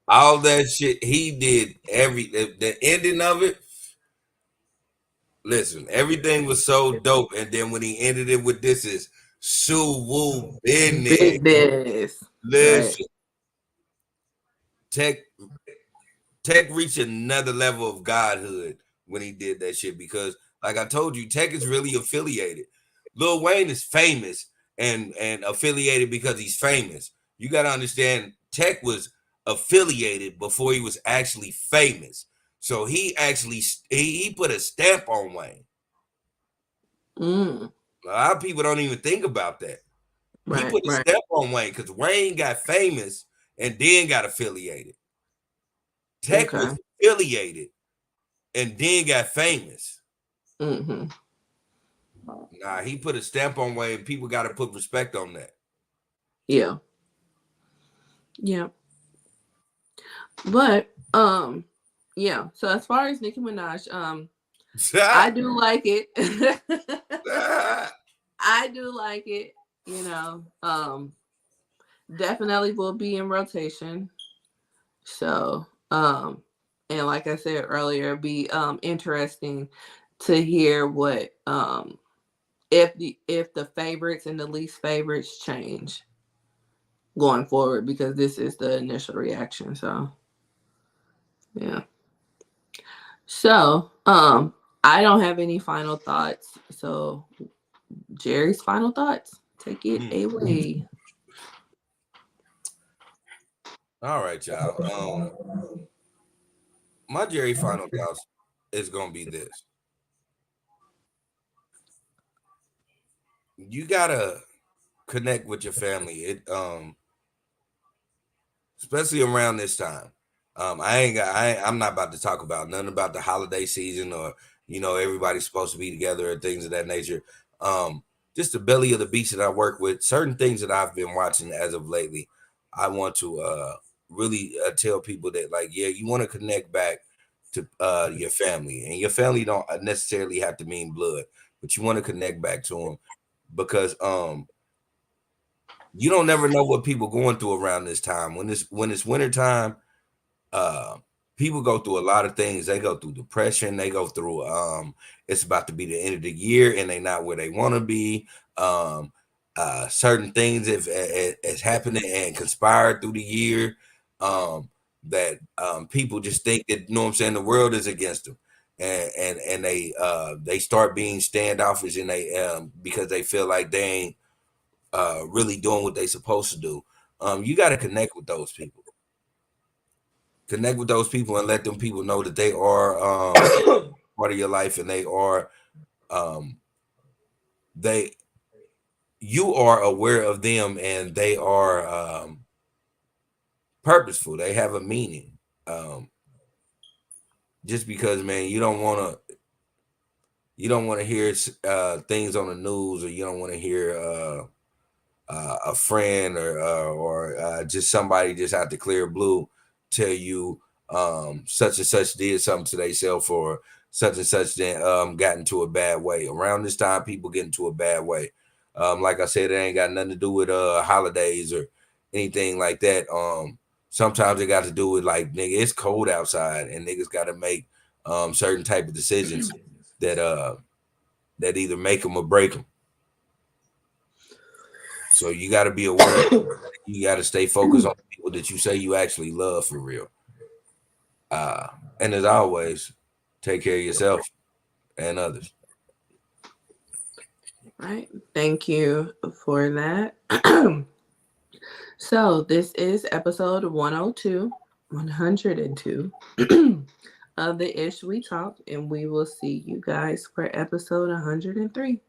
all that shit he did, the ending of it. Listen, everything was so dope, and then when he ended it with this is Sue Woo business. Listen, Right. Tech reached another level of godhood when he did that shit because, like I told you, Tech is really affiliated. Lil Wayne is famous and affiliated because he's famous. You got to understand, Tech was affiliated before he was actually famous. So he actually he put a stamp on Wayne. A lot of people don't even think about that. He put a stamp on Wayne because Wayne got famous and then got affiliated. Tech was affiliated and then got famous. Nah, he put a stamp on Wayne. People got to put respect on that. Yeah. But yeah. So as far as Nicki Minaj, I do like it. I do like it. You know, definitely will be in rotation. So, and like I said earlier, be interesting to hear what if the favorites and the least favorites change going forward, because this is the initial reaction. So yeah. So I don't have any final thoughts. So Jerry's final thoughts. Take it away. All right, y'all. My Jerry final thoughts is gonna be this. You gotta connect with your family. Especially around this time. I'm not about to talk about nothing about the holiday season or everybody's supposed to be together or things of that nature. Just the belly of the beast that I work with, certain things that I've been watching as of lately. I want to really tell people that, like, yeah, you want to connect back to your family, and your family don't necessarily have to mean blood, but you want to connect back to them because you don't never know what people going through around this time. When it's winter time, people go through a lot of things. They go through depression. They go through it's about to be the end of the year and they not where they want to be. Certain things has happened and conspired through the year that people just think that, you know what I'm saying, the world is against them. And they start being standoffish and they because they feel like they ain't really doing what they supposed to do. You got to connect with those people. Connect with those people and let them people know that they are part of your life and they are you are aware of them and they are purposeful. They have a meaning. Just because, man, you don't want to hear things on the news, or you don't want to hear a friend or just somebody just out the clear blue tell you such and such did something to themselves or such and such then got into a bad way. Around this time, people get into a bad way. Like I said, it ain't got nothing to do with holidays or anything like that. Sometimes it got to do with, like, nigga, it's cold outside and niggas got to make certain type of decisions that either make them or break them. So you got to be aware. You got to stay focused on the people that you say you actually love for real. And as always, take care of yourself and others. Right. Thank you for that. So this is episode 102 of the Ish We Talk, and we will see you guys for episode 103.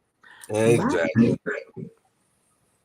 Exactly. Bye.